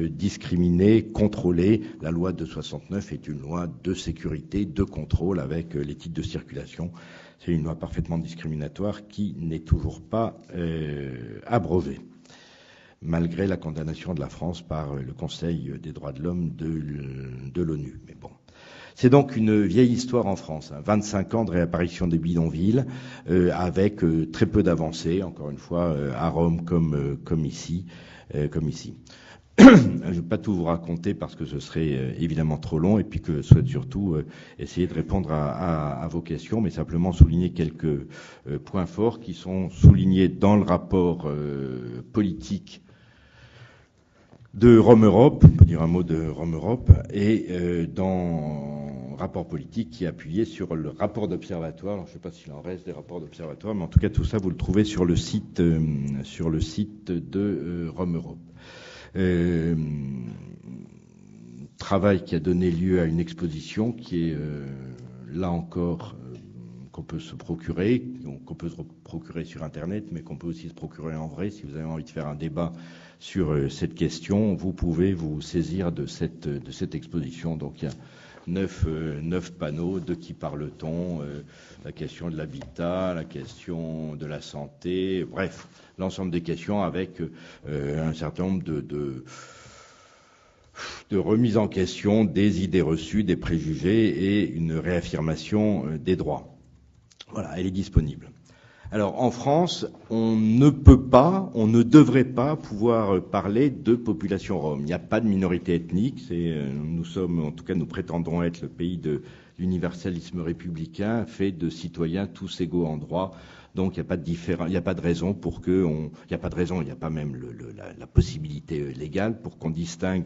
discriminée, contrôlée. La loi de 69 est une loi de sécurité, de contrôle avec les titres de circulation. C'est une loi parfaitement discriminatoire qui n'est toujours pas abrogée, malgré la condamnation de la France par le Conseil des droits de l'homme de l'ONU. Mais bon. C'est donc une vieille histoire en France, 25 ans de réapparition des bidonvilles, avec très peu d'avancées, encore une fois, à Rome comme ici. Je ne vais pas tout vous raconter parce que ce serait évidemment trop long, et puis que je souhaite surtout essayer de répondre à vos questions, mais simplement souligner quelques points forts qui sont soulignés dans le rapport politique de Rome Europe, on peut dire un mot de Rome Europe, et dans rapport politique qui est appuyé sur le rapport d'observatoire. Alors, je ne sais pas s'il en reste des rapports d'observatoire, mais en tout cas, tout ça, vous le trouvez sur le site de Rome Europe. Travail qui a donné lieu à une exposition qui est, là encore, qu'on peut se procurer, qu'on peut se procurer sur Internet, mais qu'on peut aussi se procurer en vrai. Si vous avez envie de faire un débat sur cette question, vous pouvez vous saisir de cette exposition. Donc il y a 9 panneaux, de qui parle-t-on, la question de l'habitat, la question de la santé, bref, l'ensemble des questions avec un certain nombre de remise en question des idées reçues, des préjugés et une réaffirmation des droits. Voilà, elle est disponible. Alors, en France, on ne devrait pas pouvoir parler de population rome. Il n'y a pas de minorité ethnique. Nous sommes, en tout cas, nous prétendons être le pays de l'universalisme républicain, fait de citoyens tous égaux en droit. Donc, il n'y a pas de raison pour il n'y a pas même la possibilité légale pour qu'on distingue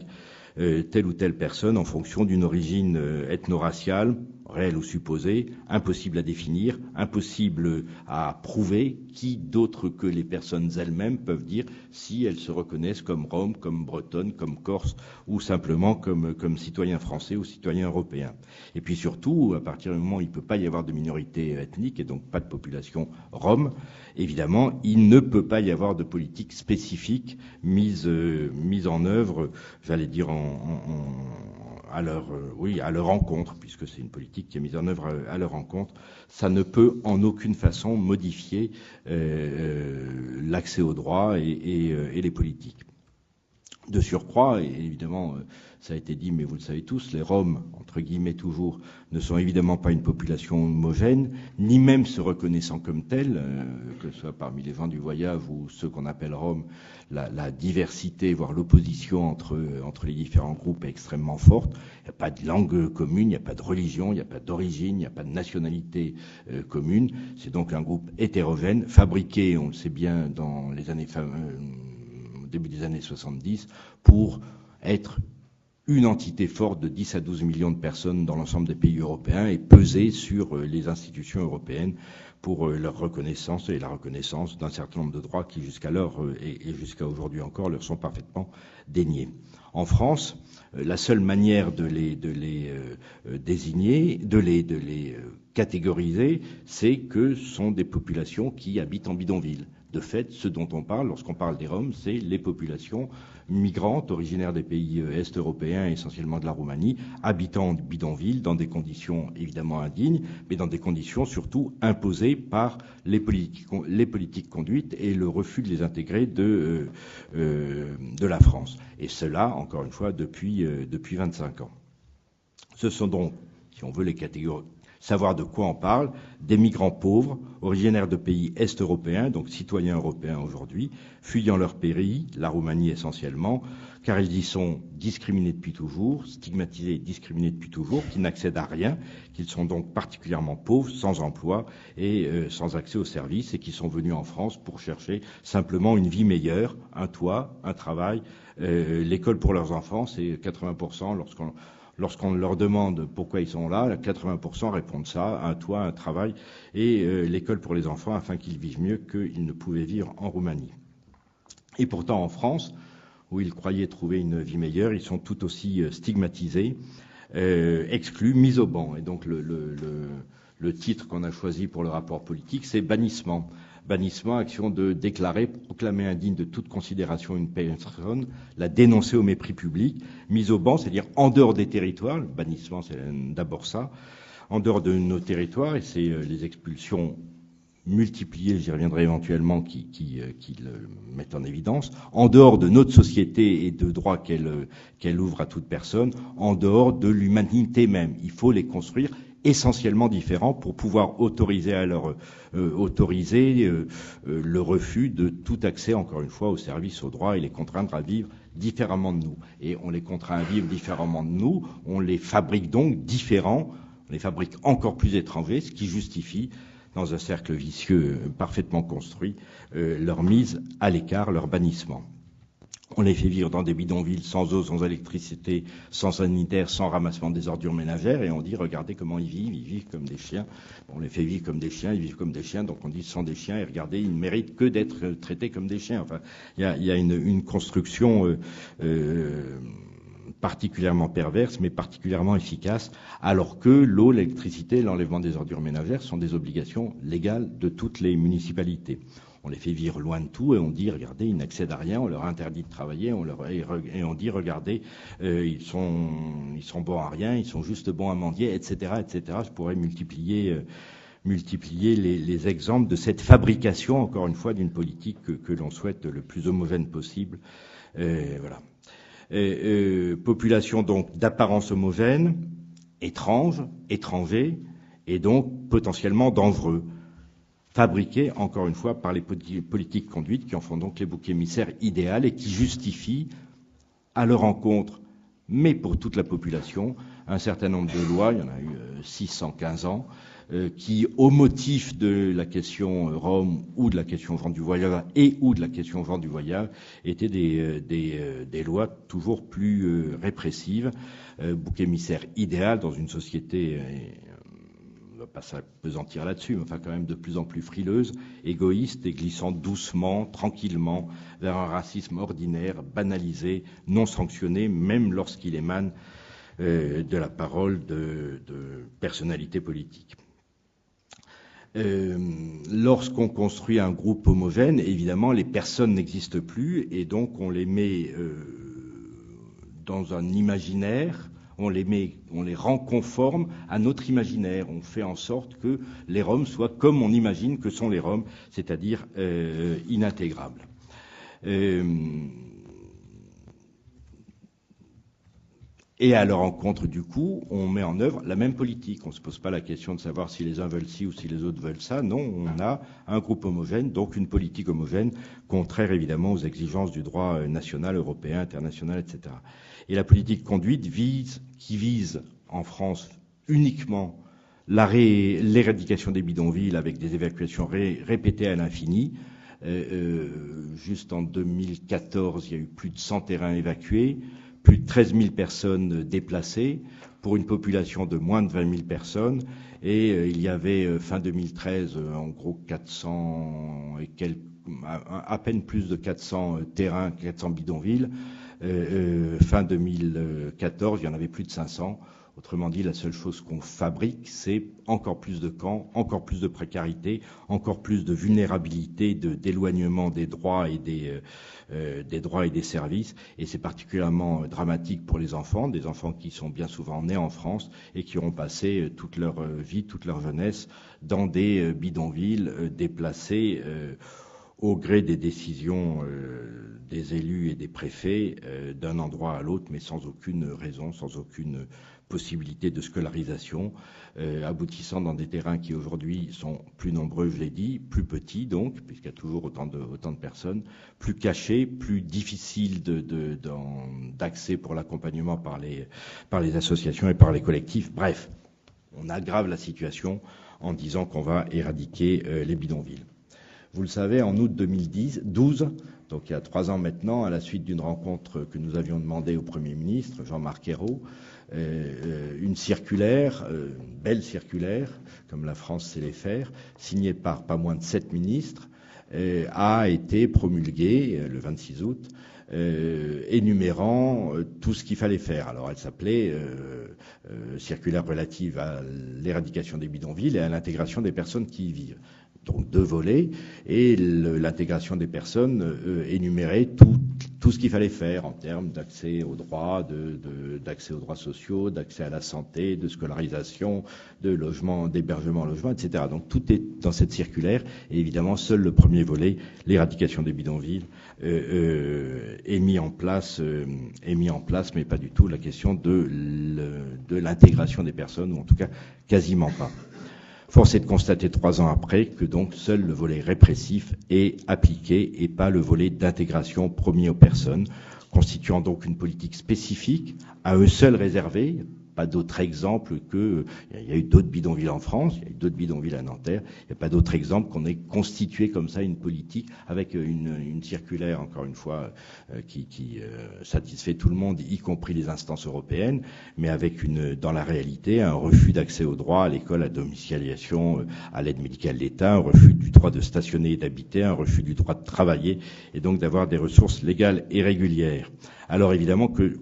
telle ou telle personne en fonction d'une origine ethno-raciale, réelle ou supposée, impossible à définir, impossible à prouver. Qui d'autre que les personnes elles-mêmes peuvent dire si elles se reconnaissent comme roms, comme bretonnes, comme corses, ou simplement comme citoyens français ou citoyens européens. Et puis surtout, à partir du moment où il ne peut pas y avoir de minorité ethnique et donc pas de population rom, évidemment, il ne peut pas y avoir de politique spécifique mise en œuvre, j'allais dire à leur encontre, puisque c'est une politique qui est mise en œuvre à leur encontre. Ça ne peut en aucune façon modifier l'accès aux droits et les politiques. De surcroît, et évidemment, ça a été dit, mais vous le savez tous, les Roms, entre guillemets toujours, ne sont évidemment pas une population homogène, ni même se reconnaissant comme telle, que ce soit parmi les gens du voyage ou ceux qu'on appelle Roms, la diversité, voire l'opposition entre les différents groupes est extrêmement forte. Il n'y a pas de langue commune, il n'y a pas de religion, il n'y a pas d'origine, il n'y a pas de nationalité commune. C'est donc un groupe hétérogène, fabriqué, on le sait bien, dans les années au début des années 70, pour être une entité forte de 10 à 12 millions de personnes dans l'ensemble des pays européens et peser sur les institutions européennes pour leur reconnaissance et la reconnaissance d'un certain nombre de droits qui jusqu'alors et jusqu'à aujourd'hui encore leur sont parfaitement déniés. En France, la seule manière de les désigner, de les catégoriser, c'est que ce sont des populations qui habitent en bidonville. De fait, ce dont on parle, lorsqu'on parle des Roms, c'est les populations migrantes originaires des pays est européens, essentiellement de la Roumanie, habitant en bidonville dans des conditions évidemment indignes, mais dans des conditions surtout imposées par les politiques conduites et le refus de les intégrer de la France. Et cela, encore une fois, depuis 25 ans. Ce sont donc, si on veut les catégoriser, savoir de quoi on parle, des migrants pauvres, originaires de pays est-européens, donc citoyens européens aujourd'hui, fuyant leur pays, la Roumanie essentiellement, car ils y sont discriminés depuis toujours, stigmatisés et discriminés depuis toujours, qui n'accèdent à rien, qu'ils sont donc particulièrement pauvres, sans emploi et sans accès aux services, et qui sont venus en France pour chercher simplement une vie meilleure, un toit, un travail, l'école pour leurs enfants, c'est 80% lorsqu'on leur demande pourquoi ils sont là, 80% répondent ça, un toit, un travail et l'école pour les enfants afin qu'ils vivent mieux qu'ils ne pouvaient vivre en Roumanie. Et pourtant en France, où ils croyaient trouver une vie meilleure, ils sont tout aussi stigmatisés, exclus, mis au banc. Et donc le titre qu'on a choisi pour le rapport politique, c'est bannissement. Bannissement, action de déclarer, proclamer indigne de toute considération une personne, la dénoncer au mépris public, mise au banc, c'est-à-dire en dehors des territoires. Le bannissement, c'est d'abord ça, en dehors de nos territoires, et c'est les expulsions multipliées, j'y reviendrai éventuellement, qui le mettent en évidence, en dehors de notre société et de droits qu'elle ouvre à toute personne, en dehors de l'humanité même. Il faut les construire essentiellement différents pour pouvoir autoriser le refus de tout accès, encore une fois, aux services, aux droits et les contraindre à vivre différemment de nous. Et on les contraint à vivre différemment de nous, on les fabrique donc différents, on les fabrique encore plus étrangers, ce qui justifie, dans un cercle vicieux parfaitement construit, leur mise à l'écart, leur bannissement. On les fait vivre dans des bidonvilles sans eau, sans électricité, sans sanitaire, sans ramassement des ordures ménagères, et on dit regardez comment ils vivent comme des chiens. On les fait vivre comme des chiens, ils vivent comme des chiens, donc on dit ce sont des chiens, et regardez, ils ne méritent que d'être traités comme des chiens. Enfin, il y a une construction particulièrement perverse, mais particulièrement efficace, alors que l'eau, l'électricité, l'enlèvement des ordures ménagères sont des obligations légales de toutes les municipalités. On les fait vivre loin de tout et on dit, regardez, ils n'accèdent à rien, on leur interdit de travailler, et on dit, regardez, ils sont bons à rien, ils sont juste bons à mendier, etc., etc. Je pourrais multiplier les exemples de cette fabrication, encore une fois, d'une politique que l'on souhaite le plus homogène possible. Voilà. Population donc d'apparence homogène, étranger, et donc potentiellement dangereux. Fabriqués, encore une fois, par les politiques conduites qui en font donc les boucs émissaires idéaux et qui justifient à leur encontre, mais pour toute la population, un certain nombre de lois, il y en a eu 615 ans, qui, au motif de la question Rome ou de la question Jean du Voyage et ou de la question Jean du Voyage, étaient des lois toujours plus répressives. Bouc émissaire idéal dans une société... on ne va pas s'apesantir là-dessus, mais enfin quand même de plus en plus frileuse, égoïste et glissant doucement, tranquillement, vers un racisme ordinaire, banalisé, non sanctionné, même lorsqu'il émane de la parole de personnalités politiques. Lorsqu'on construit un groupe homogène, évidemment, les personnes n'existent plus, et donc on les met dans un imaginaire. On les rend conformes à notre imaginaire. On fait en sorte que les Roms soient comme on imagine que sont les Roms, c'est-à-dire inintégrables. Et à leur encontre, du coup, on met en œuvre la même politique. On ne se pose pas la question de savoir si les uns veulent ci ou si les autres veulent ça. Non, on a un groupe homogène, donc une politique homogène, contraire évidemment aux exigences du droit national, européen, international, etc. Et la politique conduite qui vise en France uniquement l'éradication des bidonvilles avec des évacuations répétées à l'infini. Juste en 2014, il y a eu plus de 100 terrains évacués, plus de 13 000 personnes déplacées pour une population de moins de 20 000 personnes. Et il y avait, fin 2013, en gros 400 et quelques, à peine plus de 400 terrains, 400 bidonvilles. Fin 2014, il y en avait plus de 500. Autrement dit, la seule chose qu'on fabrique, c'est encore plus de camps, encore plus de précarité, encore plus de vulnérabilité, d'éloignement des droits et des droits et des services. Et c'est particulièrement dramatique pour les enfants, des enfants qui sont bien souvent nés en France et qui auront passé toute leur vie, toute leur jeunesse dans des bidonvilles déplacés au gré des décisions des élus et des préfets d'un endroit à l'autre, mais sans aucune raison, sans aucune possibilité de scolarisation, aboutissant dans des terrains qui aujourd'hui sont plus nombreux, je l'ai dit, plus petits donc, puisqu'il y a toujours autant de personnes, plus cachés, plus difficiles d'accès pour l'accompagnement par les associations et par les collectifs. Bref, on aggrave la situation en disant qu'on va éradiquer les bidonvilles. Vous le savez, en août 2012, donc il y a 3 ans maintenant, à la suite d'une rencontre que nous avions demandée au Premier ministre, Jean-Marc Ayrault, une circulaire, une belle circulaire, comme la France sait les faire, signée par pas moins de 7 ministres, a été promulguée le 26 août, énumérant tout ce qu'il fallait faire. Alors elle s'appelait circulaire relative à l'éradication des bidonvilles et à l'intégration des personnes qui y vivent. Donc 2 volets, et l'intégration des personnes énumérait tout ce qu'il fallait faire en termes d'accès aux droits, d'accès aux droits sociaux, d'accès à la santé, de scolarisation, de logement, d'hébergement, logement, etc. Donc tout est dans cette circulaire, et évidemment seul le premier volet, l'éradication des bidonvilles, est mis en place, mais pas du tout la question de l'intégration des personnes, ou en tout cas quasiment pas. Force est de constater 3 ans après que donc seul le volet répressif est appliqué et pas le volet d'intégration promis aux personnes, constituant donc une politique spécifique, à eux seuls réservée, pas d'autre exemple que, il y a eu d'autres bidonvilles en France, il y a eu d'autres bidonvilles à Nanterre, il n'y a pas d'autre exemple qu'on ait constitué comme ça une politique avec une circulaire, encore une fois, qui satisfait tout le monde, y compris les instances européennes, mais avec dans la réalité, un refus d'accès au droit à l'école, à domiciliation, à l'aide médicale d'État, un refus du droit de stationner et d'habiter, un refus du droit de travailler, et donc d'avoir des ressources légales et régulières. Alors évidemment que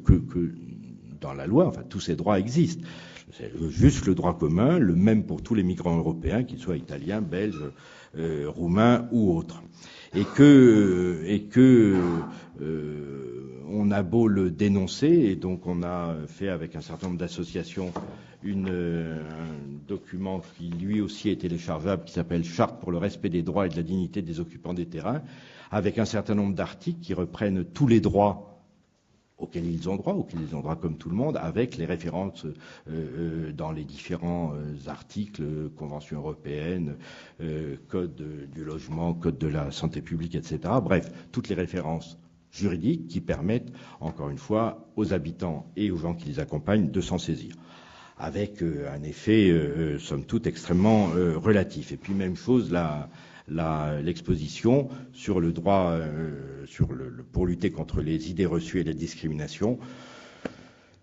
dans la loi, enfin tous ces droits existent. C'est juste le droit commun, le même pour tous les migrants européens, qu'ils soient italiens, belges, roumains ou autres. Et que on a beau le dénoncer, et donc on a fait avec un certain nombre d'associations un document qui lui aussi est téléchargeable, qui s'appelle Charte pour le respect des droits et de la dignité des occupants des terrains, avec un certain nombre d'articles qui reprennent tous les droits auxquels ils ont droit comme tout le monde, avec les références dans les différents articles, Convention européenne, Code du logement, Code de la santé publique, etc. Bref, toutes les références juridiques qui permettent, encore une fois, aux habitants et aux gens qui les accompagnent de s'en saisir, avec un effet, somme toute, extrêmement relatif. Et puis, même chose, l'exposition sur le droit, pour lutter contre les idées reçues et la discrimination,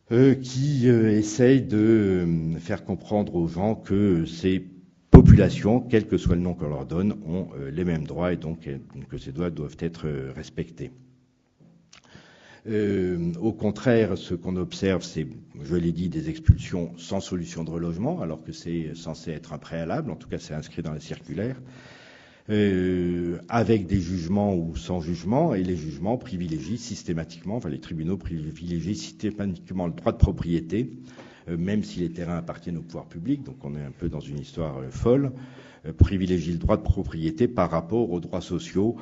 qui essaye de faire comprendre aux gens que ces populations, quel que soit le nom qu'on leur donne, ont les mêmes droits et donc que ces droits doivent être respectés. Au contraire, ce qu'on observe, c'est, je l'ai dit, des expulsions sans solution de relogement, alors que c'est censé être un préalable, en tout cas c'est inscrit dans la circulaire. Avec des jugements ou sans jugement, et les jugements privilégient systématiquement, enfin les tribunaux privilégient systématiquement le droit de propriété, même si les terrains appartiennent au pouvoir public, donc on est un peu dans une histoire folle, privilégient le droit de propriété par rapport aux droits sociaux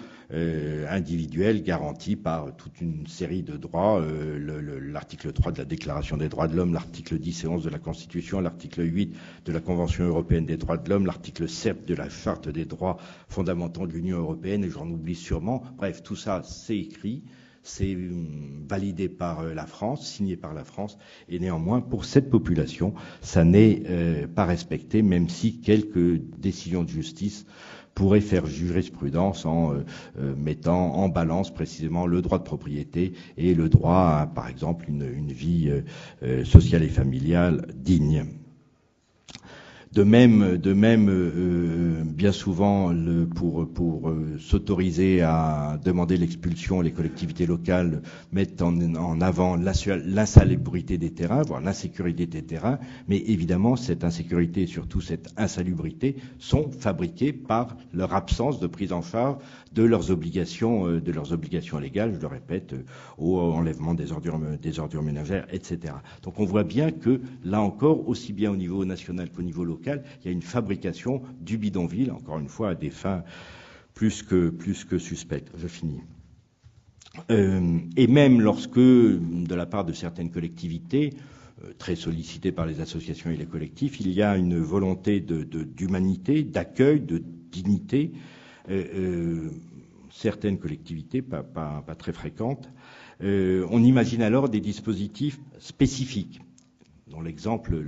individuels garantis par toute une série de droits, l'article 3 de la Déclaration des droits de l'homme, l'article 10 et 11 de la Constitution, l'article 8 de la Convention européenne des droits de l'homme, l'article 7 de la Charte des droits fondamentaux de l'Union européenne, et j'en oublie sûrement. Bref, tout ça, c'est écrit, c'est validé par la France, signé par la France, et néanmoins, pour cette population, ça n'est pas respecté, même si quelques décisions de justice pourraient faire jurisprudence en mettant en balance précisément le droit de propriété et le droit à, par exemple, une vie sociale et familiale digne. De même, bien souvent, pour s'autoriser à demander l'expulsion, les collectivités locales mettent en avant l'insalubrité des terrains, voire l'insécurité des terrains. Mais évidemment, cette insécurité et surtout cette insalubrité sont fabriquées par leur absence de prise en charge de leurs obligations légales. Je le répète, au enlèvement des ordures ménagères, etc. Donc, on voit bien que là encore, aussi bien au niveau national qu'au niveau local, il y a une fabrication du bidonville, encore une fois, à des fins plus que suspectes. Je finis. Et même lorsque, de la part de certaines collectivités, très sollicitées par les associations et les collectifs, il y a une volonté d'humanité, d'accueil, de dignité, certaines collectivités, pas très fréquentes, on imagine alors des dispositifs spécifiques, dont l'exemple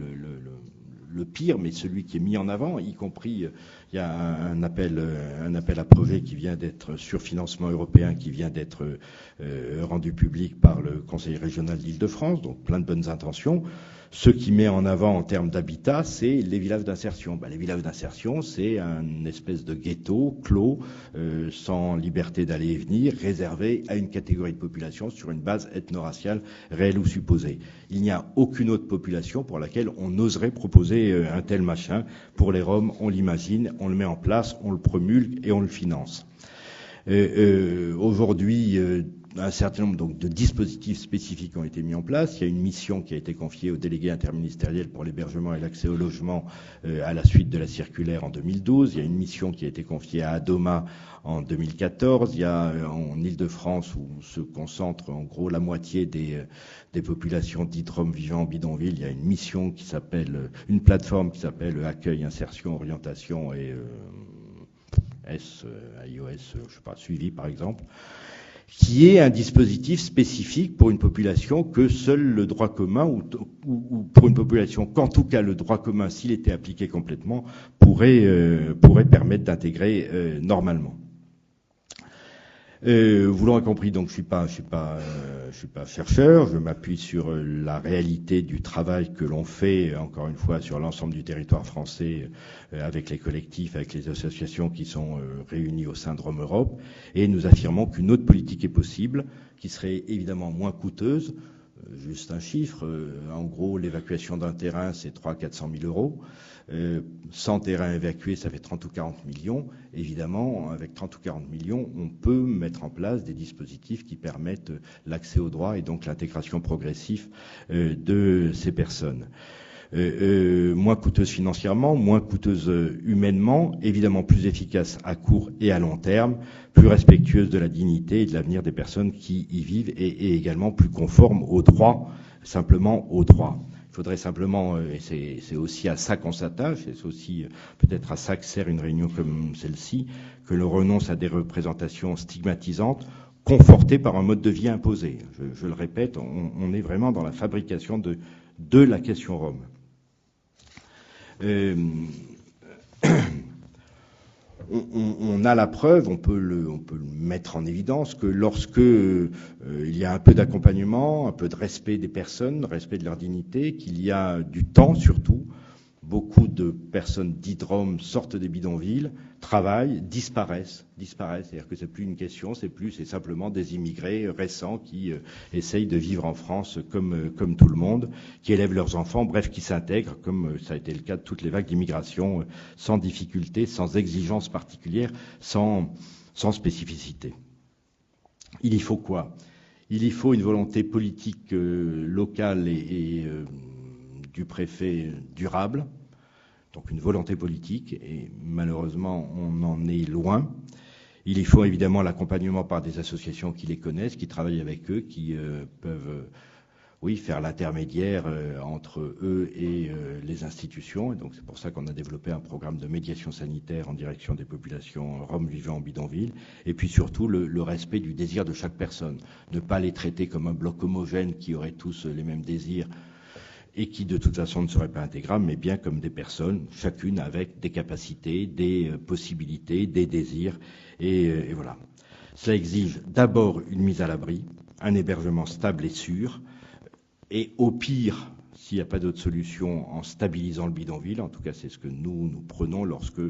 le pire, mais celui qui est mis en avant, y compris, il y a un appel à projet qui vient d'être, sur financement européen, qui vient d'être rendu public par le Conseil régional d'Île-de-France, donc plein de bonnes intentions. Ce qui met en avant en termes d'habitat, c'est les villages d'insertion. Les villages d'insertion, c'est une espèce de ghetto clos, sans liberté d'aller et venir, réservé à une catégorie de population sur une base ethno-raciale réelle ou supposée. Il n'y a aucune autre population pour laquelle on oserait proposer un tel machin. Pour les Roms, on l'imagine, on le met en place, on le promulgue et on le finance. Aujourd'hui, un certain nombre donc de dispositifs spécifiques ont été mis en place. Il y a une mission qui a été confiée au délégué interministériel pour l'hébergement et l'accès au logement à la suite de la circulaire en 2012. Il y a une mission qui a été confiée à Adoma en 2014. Il y a en Île-de-France, où se concentre en gros la moitié des populations dites Roms vivant en bidonville, il y a une mission qui s'appelle, une plateforme qui s'appelle Accueil, Insertion, Orientation et iOS, je sais pas, Suivi par exemple. qui est un dispositif spécifique pour une population que seul le droit commun, ou pour une population qu'en tout cas le droit commun, s'il était appliqué complètement, pourrait permettre d'intégrer normalement. Vous l'aurez compris, donc je suis pas chercheur. Je m'appuie sur la réalité du travail que l'on fait, encore une fois, sur l'ensemble du territoire français, avec les collectifs, avec les associations qui sont réunies au sein de Rome Europe, et nous affirmons qu'une autre politique est possible, qui serait évidemment moins coûteuse. Juste un chiffre, en gros, l'évacuation d'un terrain, c'est 300 à 400 000 euros. 100 terrains évacués, ça fait 30 ou 40 millions. Évidemment, avec 30 ou 40 millions, on peut mettre en place des dispositifs qui permettent l'accès aux droits et donc l'intégration progressive de ces personnes. Moins coûteuse financièrement, moins coûteuse humainement, évidemment plus efficace à court et à long terme, plus respectueuse de la dignité et de l'avenir des personnes qui y vivent et également plus conforme aux droits, simplement aux droits. Il faudrait simplement, et c'est aussi à ça qu'on s'attache, et c'est aussi peut-être à ça que sert une réunion comme celle-ci, que l'on renonce à des représentations stigmatisantes, confortées par un mode de vie imposé. Je le répète, on est vraiment dans la fabrication de la question Rome. On a la preuve, on peut le mettre en évidence, que lorsque il y a un peu d'accompagnement, un peu de respect des personnes, respect de leur dignité, qu'il y a du temps surtout, beaucoup de personnes dites Roms sortent des bidonvilles, travaillent, disparaissent. C'est-à-dire que c'est plus une question, c'est simplement des immigrés récents qui essayent de vivre en France comme tout le monde, qui élèvent leurs enfants, bref, qui s'intègrent, comme ça a été le cas de toutes les vagues d'immigration, sans difficulté, sans exigence particulière, sans spécificité. Il y faut quoi? Il y faut une volonté politique locale et du préfet durable, donc une volonté politique, et malheureusement on en est loin. Il y faut évidemment l'accompagnement par des associations qui les connaissent, qui travaillent avec eux, qui peuvent faire l'intermédiaire entre eux et les institutions. Et donc c'est pour ça qu'on a développé un programme de médiation sanitaire en direction des populations roms vivant en bidonville. Et puis surtout le respect du désir de chaque personne. Ne pas les traiter comme un bloc homogène qui aurait tous les mêmes désirs et qui de toute façon ne seraient pas intégrables, mais bien comme des personnes, chacune avec des capacités, des possibilités, des désirs. Et voilà. Cela exige d'abord une mise à l'abri, un hébergement stable et sûr, et au pire, s'il n'y a pas d'autre solution, en stabilisant le bidonville. En tout cas, c'est ce que nous prenons lorsque,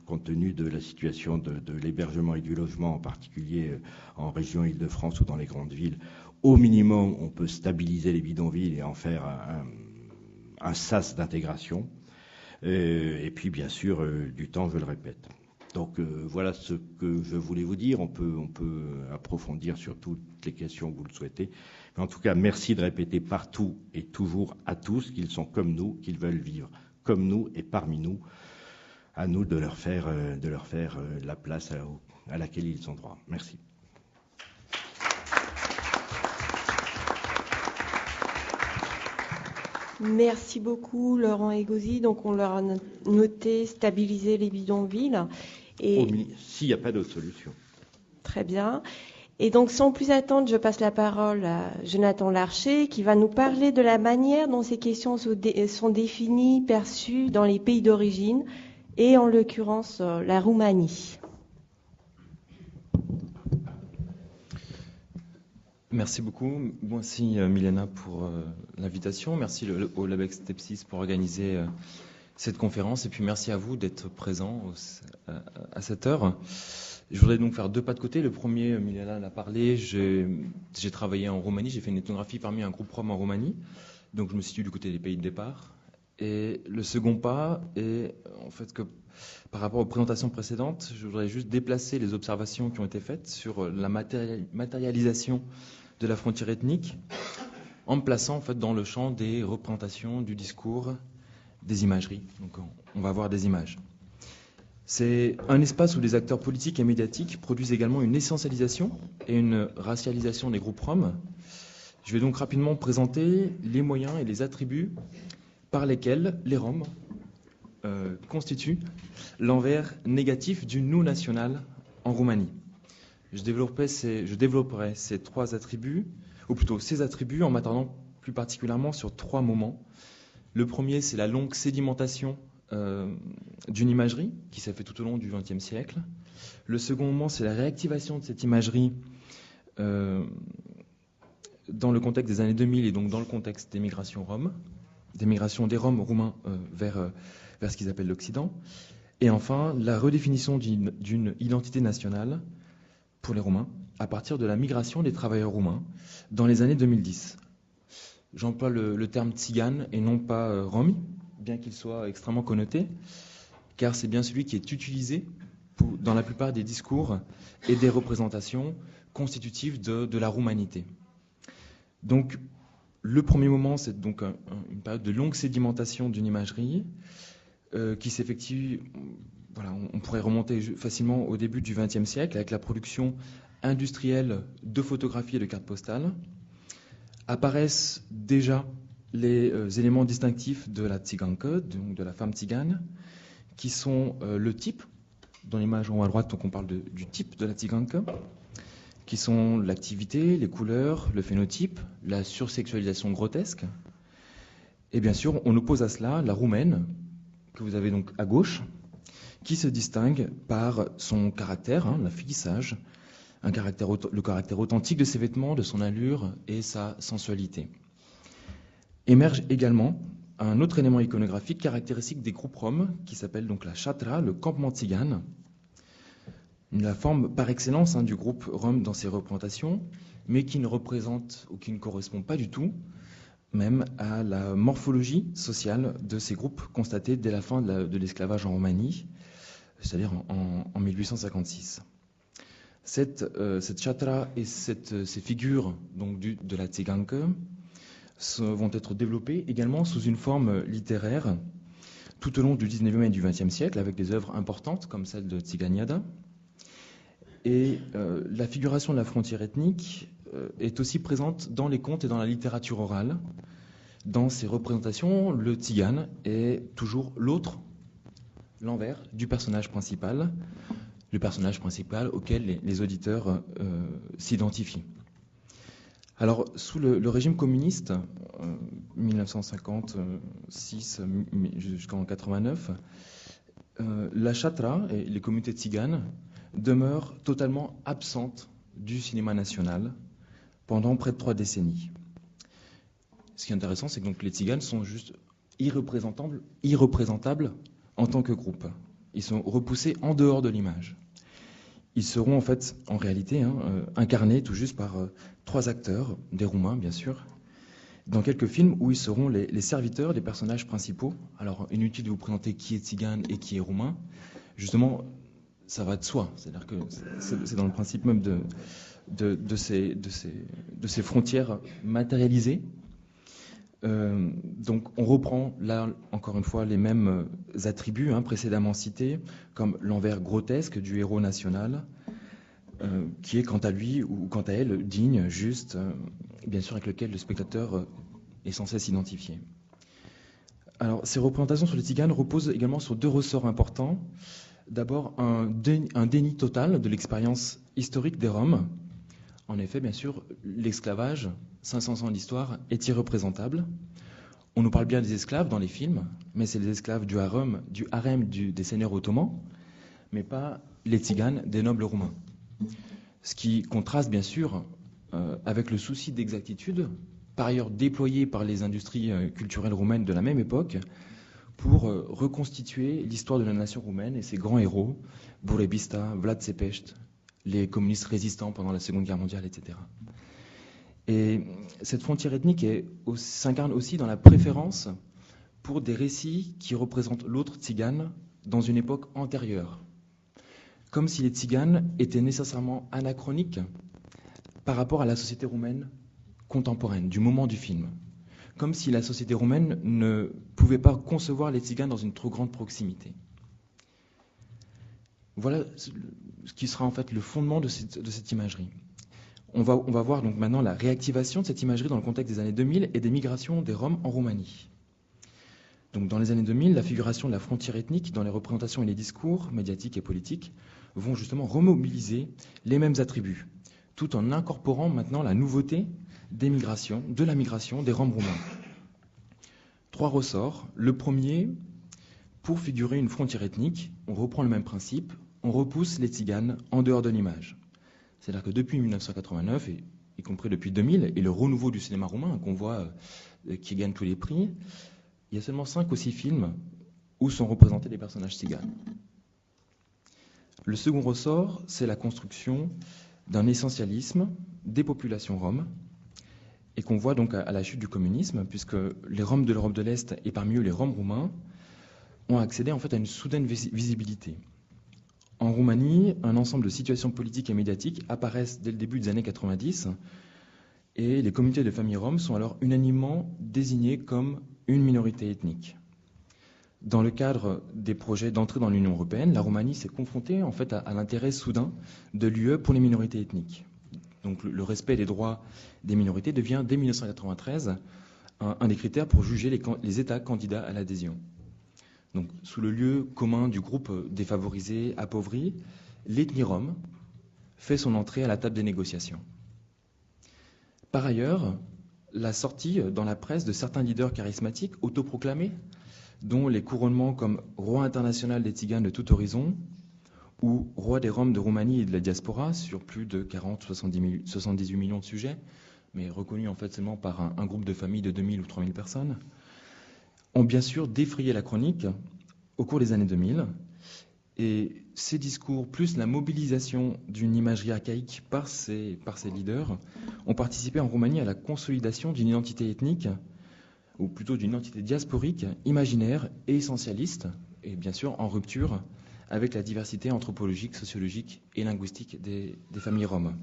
compte tenu de la situation de l'hébergement et du logement, en particulier en région Île-de-France ou dans les grandes villes, au minimum, on peut stabiliser les bidonvilles et en faire un sas d'intégration. Et puis, bien sûr, du temps, je le répète. Donc, voilà ce que je voulais vous dire. On peut approfondir sur toutes les questions que vous le souhaitez. Mais en tout cas, merci de répéter partout et toujours à tous qu'ils sont comme nous, qu'ils veulent vivre comme nous et parmi nous. À nous de leur faire la place à laquelle ils ont droit. Merci. Merci beaucoup, Laurent Egosi. Donc, on leur a noté stabiliser les bidonvilles. S'il n'y a pas d'autre solution. Très bien. Et donc, sans plus attendre, je passe la parole à Jonathan Larcher, qui va nous parler de la manière dont ces questions sont définies, perçues dans les pays d'origine, et en l'occurrence la Roumanie. Merci beaucoup. Merci Milena pour l'invitation. Merci au Labex Stepsis pour organiser cette conférence. Et puis merci à vous d'être présents à cette heure. Je voudrais donc faire deux pas de côté. Le premier, Milena en a parlé, j'ai travaillé en Roumanie, j'ai fait une ethnographie parmi un groupe rom en Roumanie. Donc je me situe du côté des pays de départ. Et le second pas est en fait que par rapport aux présentations précédentes, je voudrais juste déplacer les observations qui ont été faites sur la matérialisation de la frontière ethnique en me plaçant en fait dans le champ des représentations, du discours, des imageries. Donc on va voir des images. C'est un espace où les acteurs politiques et médiatiques produisent également une essentialisation et une racialisation des groupes roms. Je vais donc rapidement présenter les moyens et les attributs par lesquels les roms constituent l'envers négatif du nous national en Roumanie. Je développerai ces trois attributs, ou plutôt ces attributs, en m'attardant plus particulièrement sur trois moments. Le premier, c'est la longue sédimentation d'une imagerie qui s'est faite tout au long du XXe siècle. Le second moment, c'est la réactivation de cette imagerie dans le contexte des années 2000 et donc dans le contexte des migrations roms, des migrations des Roms roumains vers ce qu'ils appellent l'Occident. Et enfin, la redéfinition d'une identité nationale pour les Roumains à partir de la migration des travailleurs roumains dans les années 2010. J'emploie le terme tzigane et non pas romi, bien qu'il soit extrêmement connoté, car c'est bien celui qui est utilisé dans la plupart des discours et des représentations constitutives de la roumanité. Donc, le premier moment, c'est donc une période de longue sédimentation d'une imagerie qui s'effectue, voilà, on pourrait remonter facilement au début du XXe siècle avec la production industrielle de photographies et de cartes postales. Apparaissent déjà les éléments distinctifs de la tsiganka, donc de la femme tzigane, qui sont le type, dans l'image en haut à droite, donc on parle du type de la tsiganka, qui sont l'activité, les couleurs, le phénotype, la sursexualisation grotesque. Et bien sûr, on oppose à cela la roumaine, que vous avez donc à gauche, qui se distingue par son caractère, l'affichissage, le caractère authentique de ses vêtements, de son allure et sa sensualité. Émerge également un autre élément iconographique caractéristique des groupes roms, qui s'appelle donc la chatra, le campement tzigane, la forme par excellence du groupe rom dans ses représentations, mais qui ne représente ou qui ne correspond pas du tout même à la morphologie sociale de ces groupes constatés dès la fin de l'esclavage en Roumanie, c'est-à-dire en 1856. Cette chatra et ces figures donc de la tsiganka vont être développées également sous une forme littéraire tout au long du 19e et du 20e siècle, avec des œuvres importantes comme celle de Tsiganiada. Et la figuration de la frontière ethnique est aussi présente dans les contes et dans la littérature orale. Dans ces représentations, le tzigane est toujours l'envers du personnage principal, le personnage principal auquel les auditeurs s'identifient. Alors, sous le régime communiste, 1956 jusqu'en 1989, la chatra et les communautés tziganes demeurent totalement absentes du cinéma national pendant près de 3 décennies. Ce qui est intéressant, c'est que donc les tziganes sont juste irreprésentables en tant que groupe. Ils sont repoussés en dehors de l'image. Ils seront en réalité, incarnés tout juste par 3 acteurs, des Roumains bien sûr, dans quelques films où ils seront les serviteurs des personnages principaux. Alors, inutile de vous présenter qui est tzigane et qui est roumain. Justement, ça va de soi. C'est-à-dire que c'est dans le principe même de ces frontières matérialisées. Donc on reprend là encore une fois les mêmes attributs précédemment cités, comme l'envers grotesque du héros national, qui est quant à lui ou quant à elle digne, juste, bien sûr avec lequel le spectateur est censé s'identifier. Alors ces représentations sur les tziganes reposent également sur 2 ressorts importants. D'abord un déni total de l'expérience historique des Roms. En effet, bien sûr, l'esclavage, 500 ans d'histoire, est irreprésentable. On nous parle bien des esclaves dans les films, mais c'est les esclaves du harem des seigneurs ottomans, mais pas les tziganes des nobles roumains. Ce qui contraste bien sûr avec le souci d'exactitude, par ailleurs déployé par les industries culturelles roumaines de la même époque, pour reconstituer l'histoire de la nation roumaine et ses grands héros, Burebista, Vlad Țepești, les communistes résistants pendant la Seconde Guerre mondiale, etc. Et cette frontière ethnique s'incarne aussi dans la préférence pour des récits qui représentent l'autre tzigane dans une époque antérieure. Comme si les tziganes étaient nécessairement anachroniques par rapport à la société roumaine contemporaine, du moment du film. Comme si la société roumaine ne pouvait pas concevoir les tziganes dans une trop grande proximité. Voilà ce qui sera en fait le fondement de cette imagerie. On va voir donc maintenant la réactivation de cette imagerie dans le contexte des années 2000 et des migrations des Roms en Roumanie. Donc, dans les années 2000, la figuration de la frontière ethnique dans les représentations et les discours médiatiques et politiques vont justement remobiliser les mêmes attributs, tout en incorporant maintenant la nouveauté de la migration des Roms roumains. 3 ressorts. Le premier, pour figurer une frontière ethnique, on reprend le même principe, on repousse les Tziganes en dehors de l'image. C'est-à-dire que depuis 1989, et y compris depuis 2000, et le renouveau du cinéma roumain qu'on voit qui gagne tous les prix, il y a seulement 5 ou 6 films où sont représentés des personnages tziganes. Le second ressort, c'est la construction d'un essentialisme des populations roms, et qu'on voit donc à la chute du communisme, puisque les Roms de l'Europe de l'Est, et parmi eux les Roms roumains, ont accédé en fait à une soudaine visibilité. En Roumanie, un ensemble de situations politiques et médiatiques apparaissent dès le début des années 90, et les communautés de familles roms sont alors unanimement désignées comme une minorité ethnique. Dans le cadre des projets d'entrée dans l'Union européenne, la Roumanie s'est confrontée en fait à l'intérêt soudain de l'UE pour les minorités ethniques. Donc le respect des droits des minorités devient dès 1993 un des critères pour juger les États candidats à l'adhésion. Donc sous le lieu commun du groupe défavorisé, appauvri, l'ethnie rome fait son entrée à la table des négociations. Par ailleurs, la sortie dans la presse de certains leaders charismatiques autoproclamés, dont les couronnements comme roi international des Tziganes de tout horizon ou roi des Roms de Roumanie et de la diaspora sur plus de 78 millions de sujets, mais reconnus en fait seulement par un groupe de familles de 2000 ou 3000 personnes, ont bien sûr défrayé la chronique au cours des années 2000. Et ces discours, plus la mobilisation d'une imagerie archaïque par ces leaders, ont participé en Roumanie à la consolidation d'une identité ethnique, ou plutôt d'une identité diasporique, imaginaire et essentialiste, et bien sûr en rupture avec la diversité anthropologique, sociologique et linguistique des familles roms.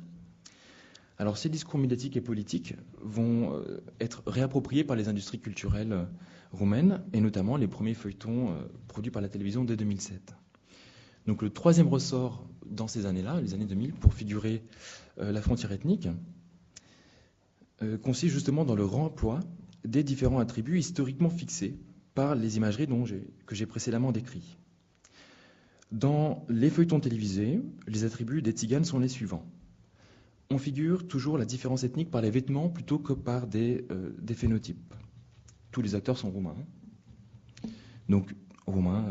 Alors ces discours médiatiques et politiques vont être réappropriés par les industries culturelles roumaines, et notamment les premiers feuilletons produits par la télévision dès 2007. Donc le troisième ressort dans ces années-là, les années 2000, pour figurer la frontière ethnique, consiste justement dans le remploi des différents attributs historiquement fixés par les imageries que j'ai précédemment décrits. Dans les feuilletons télévisés, les attributs des Tziganes sont les suivants. On figure toujours la différence ethnique par les vêtements plutôt que par des phénotypes. Tous les acteurs sont roumains. Donc roumains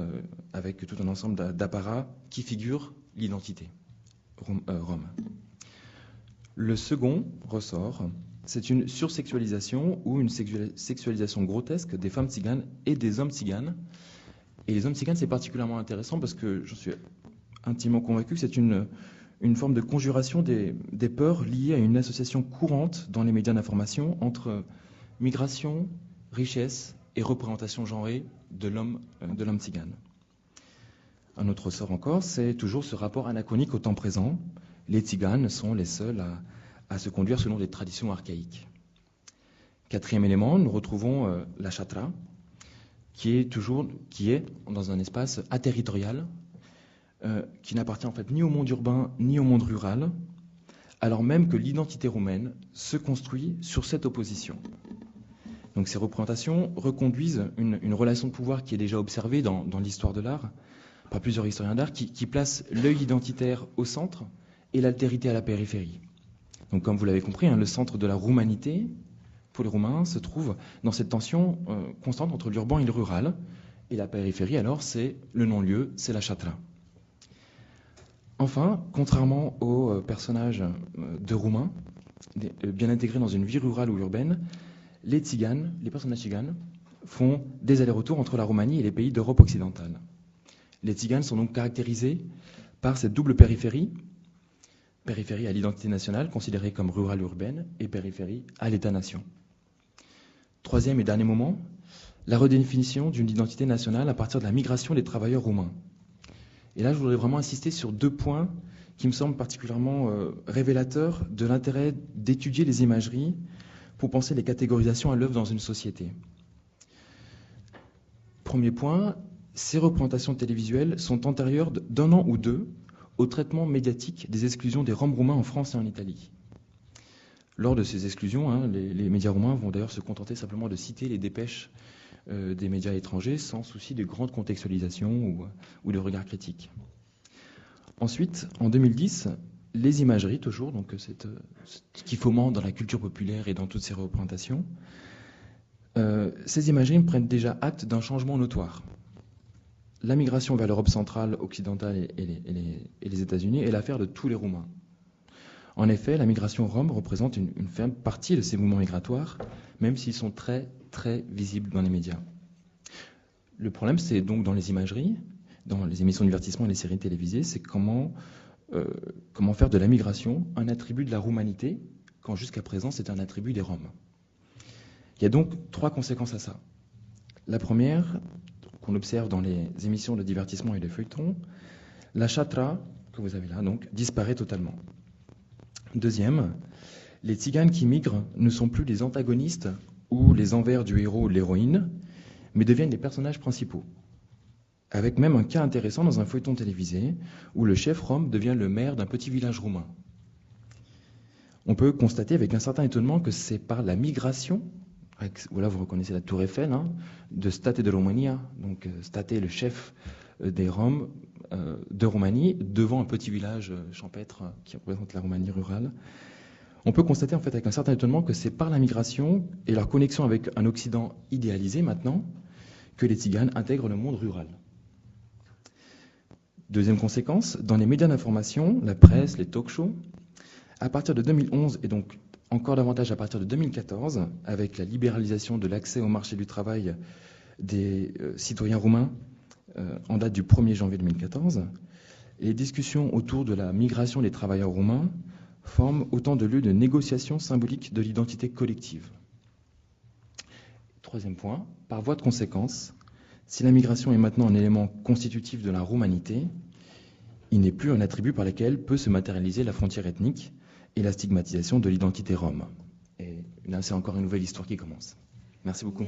avec tout un ensemble d'apparats qui figurent l'identité rome. Le second ressort, c'est une sursexualisation ou une sexualisation grotesque des femmes tziganes et des hommes tziganes. Et les hommes tziganes, c'est particulièrement intéressant parce que je suis intimement convaincu que c'est une forme de conjuration des peurs liées à une association courante dans les médias d'information entre migration, richesse et représentation genrée de l'homme tzigane. Un autre ressort encore, c'est toujours ce rapport anachronique au temps présent. Les tziganes sont les seuls à se conduire selon des traditions archaïques. Quatrième élément, nous retrouvons la chatra, qui est dans un espace aterritorial, qui n'appartient en fait ni au monde urbain ni au monde rural, alors même que l'identité roumaine se construit sur cette opposition. Donc ces représentations reconduisent une relation de pouvoir qui est déjà observée dans l'histoire de l'art par plusieurs historiens d'art, qui place l'œil identitaire au centre et l'altérité à la périphérie. Donc comme vous l'avez compris, le centre de la roumanité, pour les Roumains, se trouve dans cette tension constante entre l'urbain et le rural, et la périphérie alors c'est le non-lieu, c'est la chatra. Enfin, contrairement aux personnages de Roumains, bien intégrés dans une vie rurale ou urbaine, les personnages tziganes, font des allers-retours entre la Roumanie et les pays d'Europe occidentale. Les tziganes sont donc caractérisés par cette double périphérie à l'identité nationale, considérée comme rurale urbaine, et périphérie à l'État-nation. Troisième et dernier moment, la redéfinition d'une identité nationale à partir de la migration des travailleurs roumains. Et là, je voudrais vraiment insister sur 2 points qui me semblent particulièrement révélateurs de l'intérêt d'étudier les imageries pour penser les catégorisations à l'œuvre dans une société. Premier point, ces représentations télévisuelles sont antérieures d'1 an ou 2 au traitement médiatique des exclusions des Roms roumains en France et en Italie. Lors de ces exclusions, les médias roumains vont d'ailleurs se contenter simplement de citer les dépêches des médias étrangers sans souci de grande contextualisation ou de regard critique. Ensuite, en 2010, les imageries, toujours, donc ce qui fomente dans la culture populaire et dans toutes ses représentations, ces imageries prennent déjà acte d'un changement notoire. La migration vers l'Europe centrale, occidentale et les États-Unis est l'affaire de tous les Roumains. En effet, la migration rome représente une ferme partie de ces mouvements migratoires, même s'ils sont très, très visibles dans les médias. Le problème, c'est donc dans les imageries, dans les émissions de divertissement et les séries télévisées, c'est comment faire de la migration un attribut de la roumanité, quand jusqu'à présent, c'est un attribut des Roms. Il y a donc 3 conséquences à ça. La première, qu'on observe dans les émissions de divertissement et de feuilletons, la chatra, que vous avez là, donc, disparaît totalement. Deuxième, les tziganes qui migrent ne sont plus les antagonistes ou les envers du héros ou de l'héroïne, mais deviennent les personnages principaux. Avec même un cas intéressant dans un feuilleton télévisé, où le chef rom devient le maire d'un petit village roumain. On peut constater avec un certain étonnement que c'est par la migration, voilà vous reconnaissez la tour Eiffel, de State de Romania, donc State le chef des Roms de Roumanie, devant un petit village champêtre qui représente la Roumanie rurale. On peut constater en fait avec un certain étonnement que c'est par la migration et leur connexion avec un Occident idéalisé maintenant que les Tziganes intègrent le monde rural. Deuxième conséquence, dans les médias d'information, la presse, les talk-shows, à partir de 2011 et donc encore davantage à partir de 2014, avec la libéralisation de l'accès au marché du travail des citoyens roumains en date du 1er janvier 2014, les discussions autour de la migration des travailleurs roumains forment autant de lieux de négociation symbolique de l'identité collective. Troisième point, par voie de conséquence, si la migration est maintenant un élément constitutif de la roumanité, il n'est plus un attribut par lequel peut se matérialiser la frontière ethnique et la stigmatisation de l'identité rome. Et là, c'est encore une nouvelle histoire qui commence. Merci beaucoup.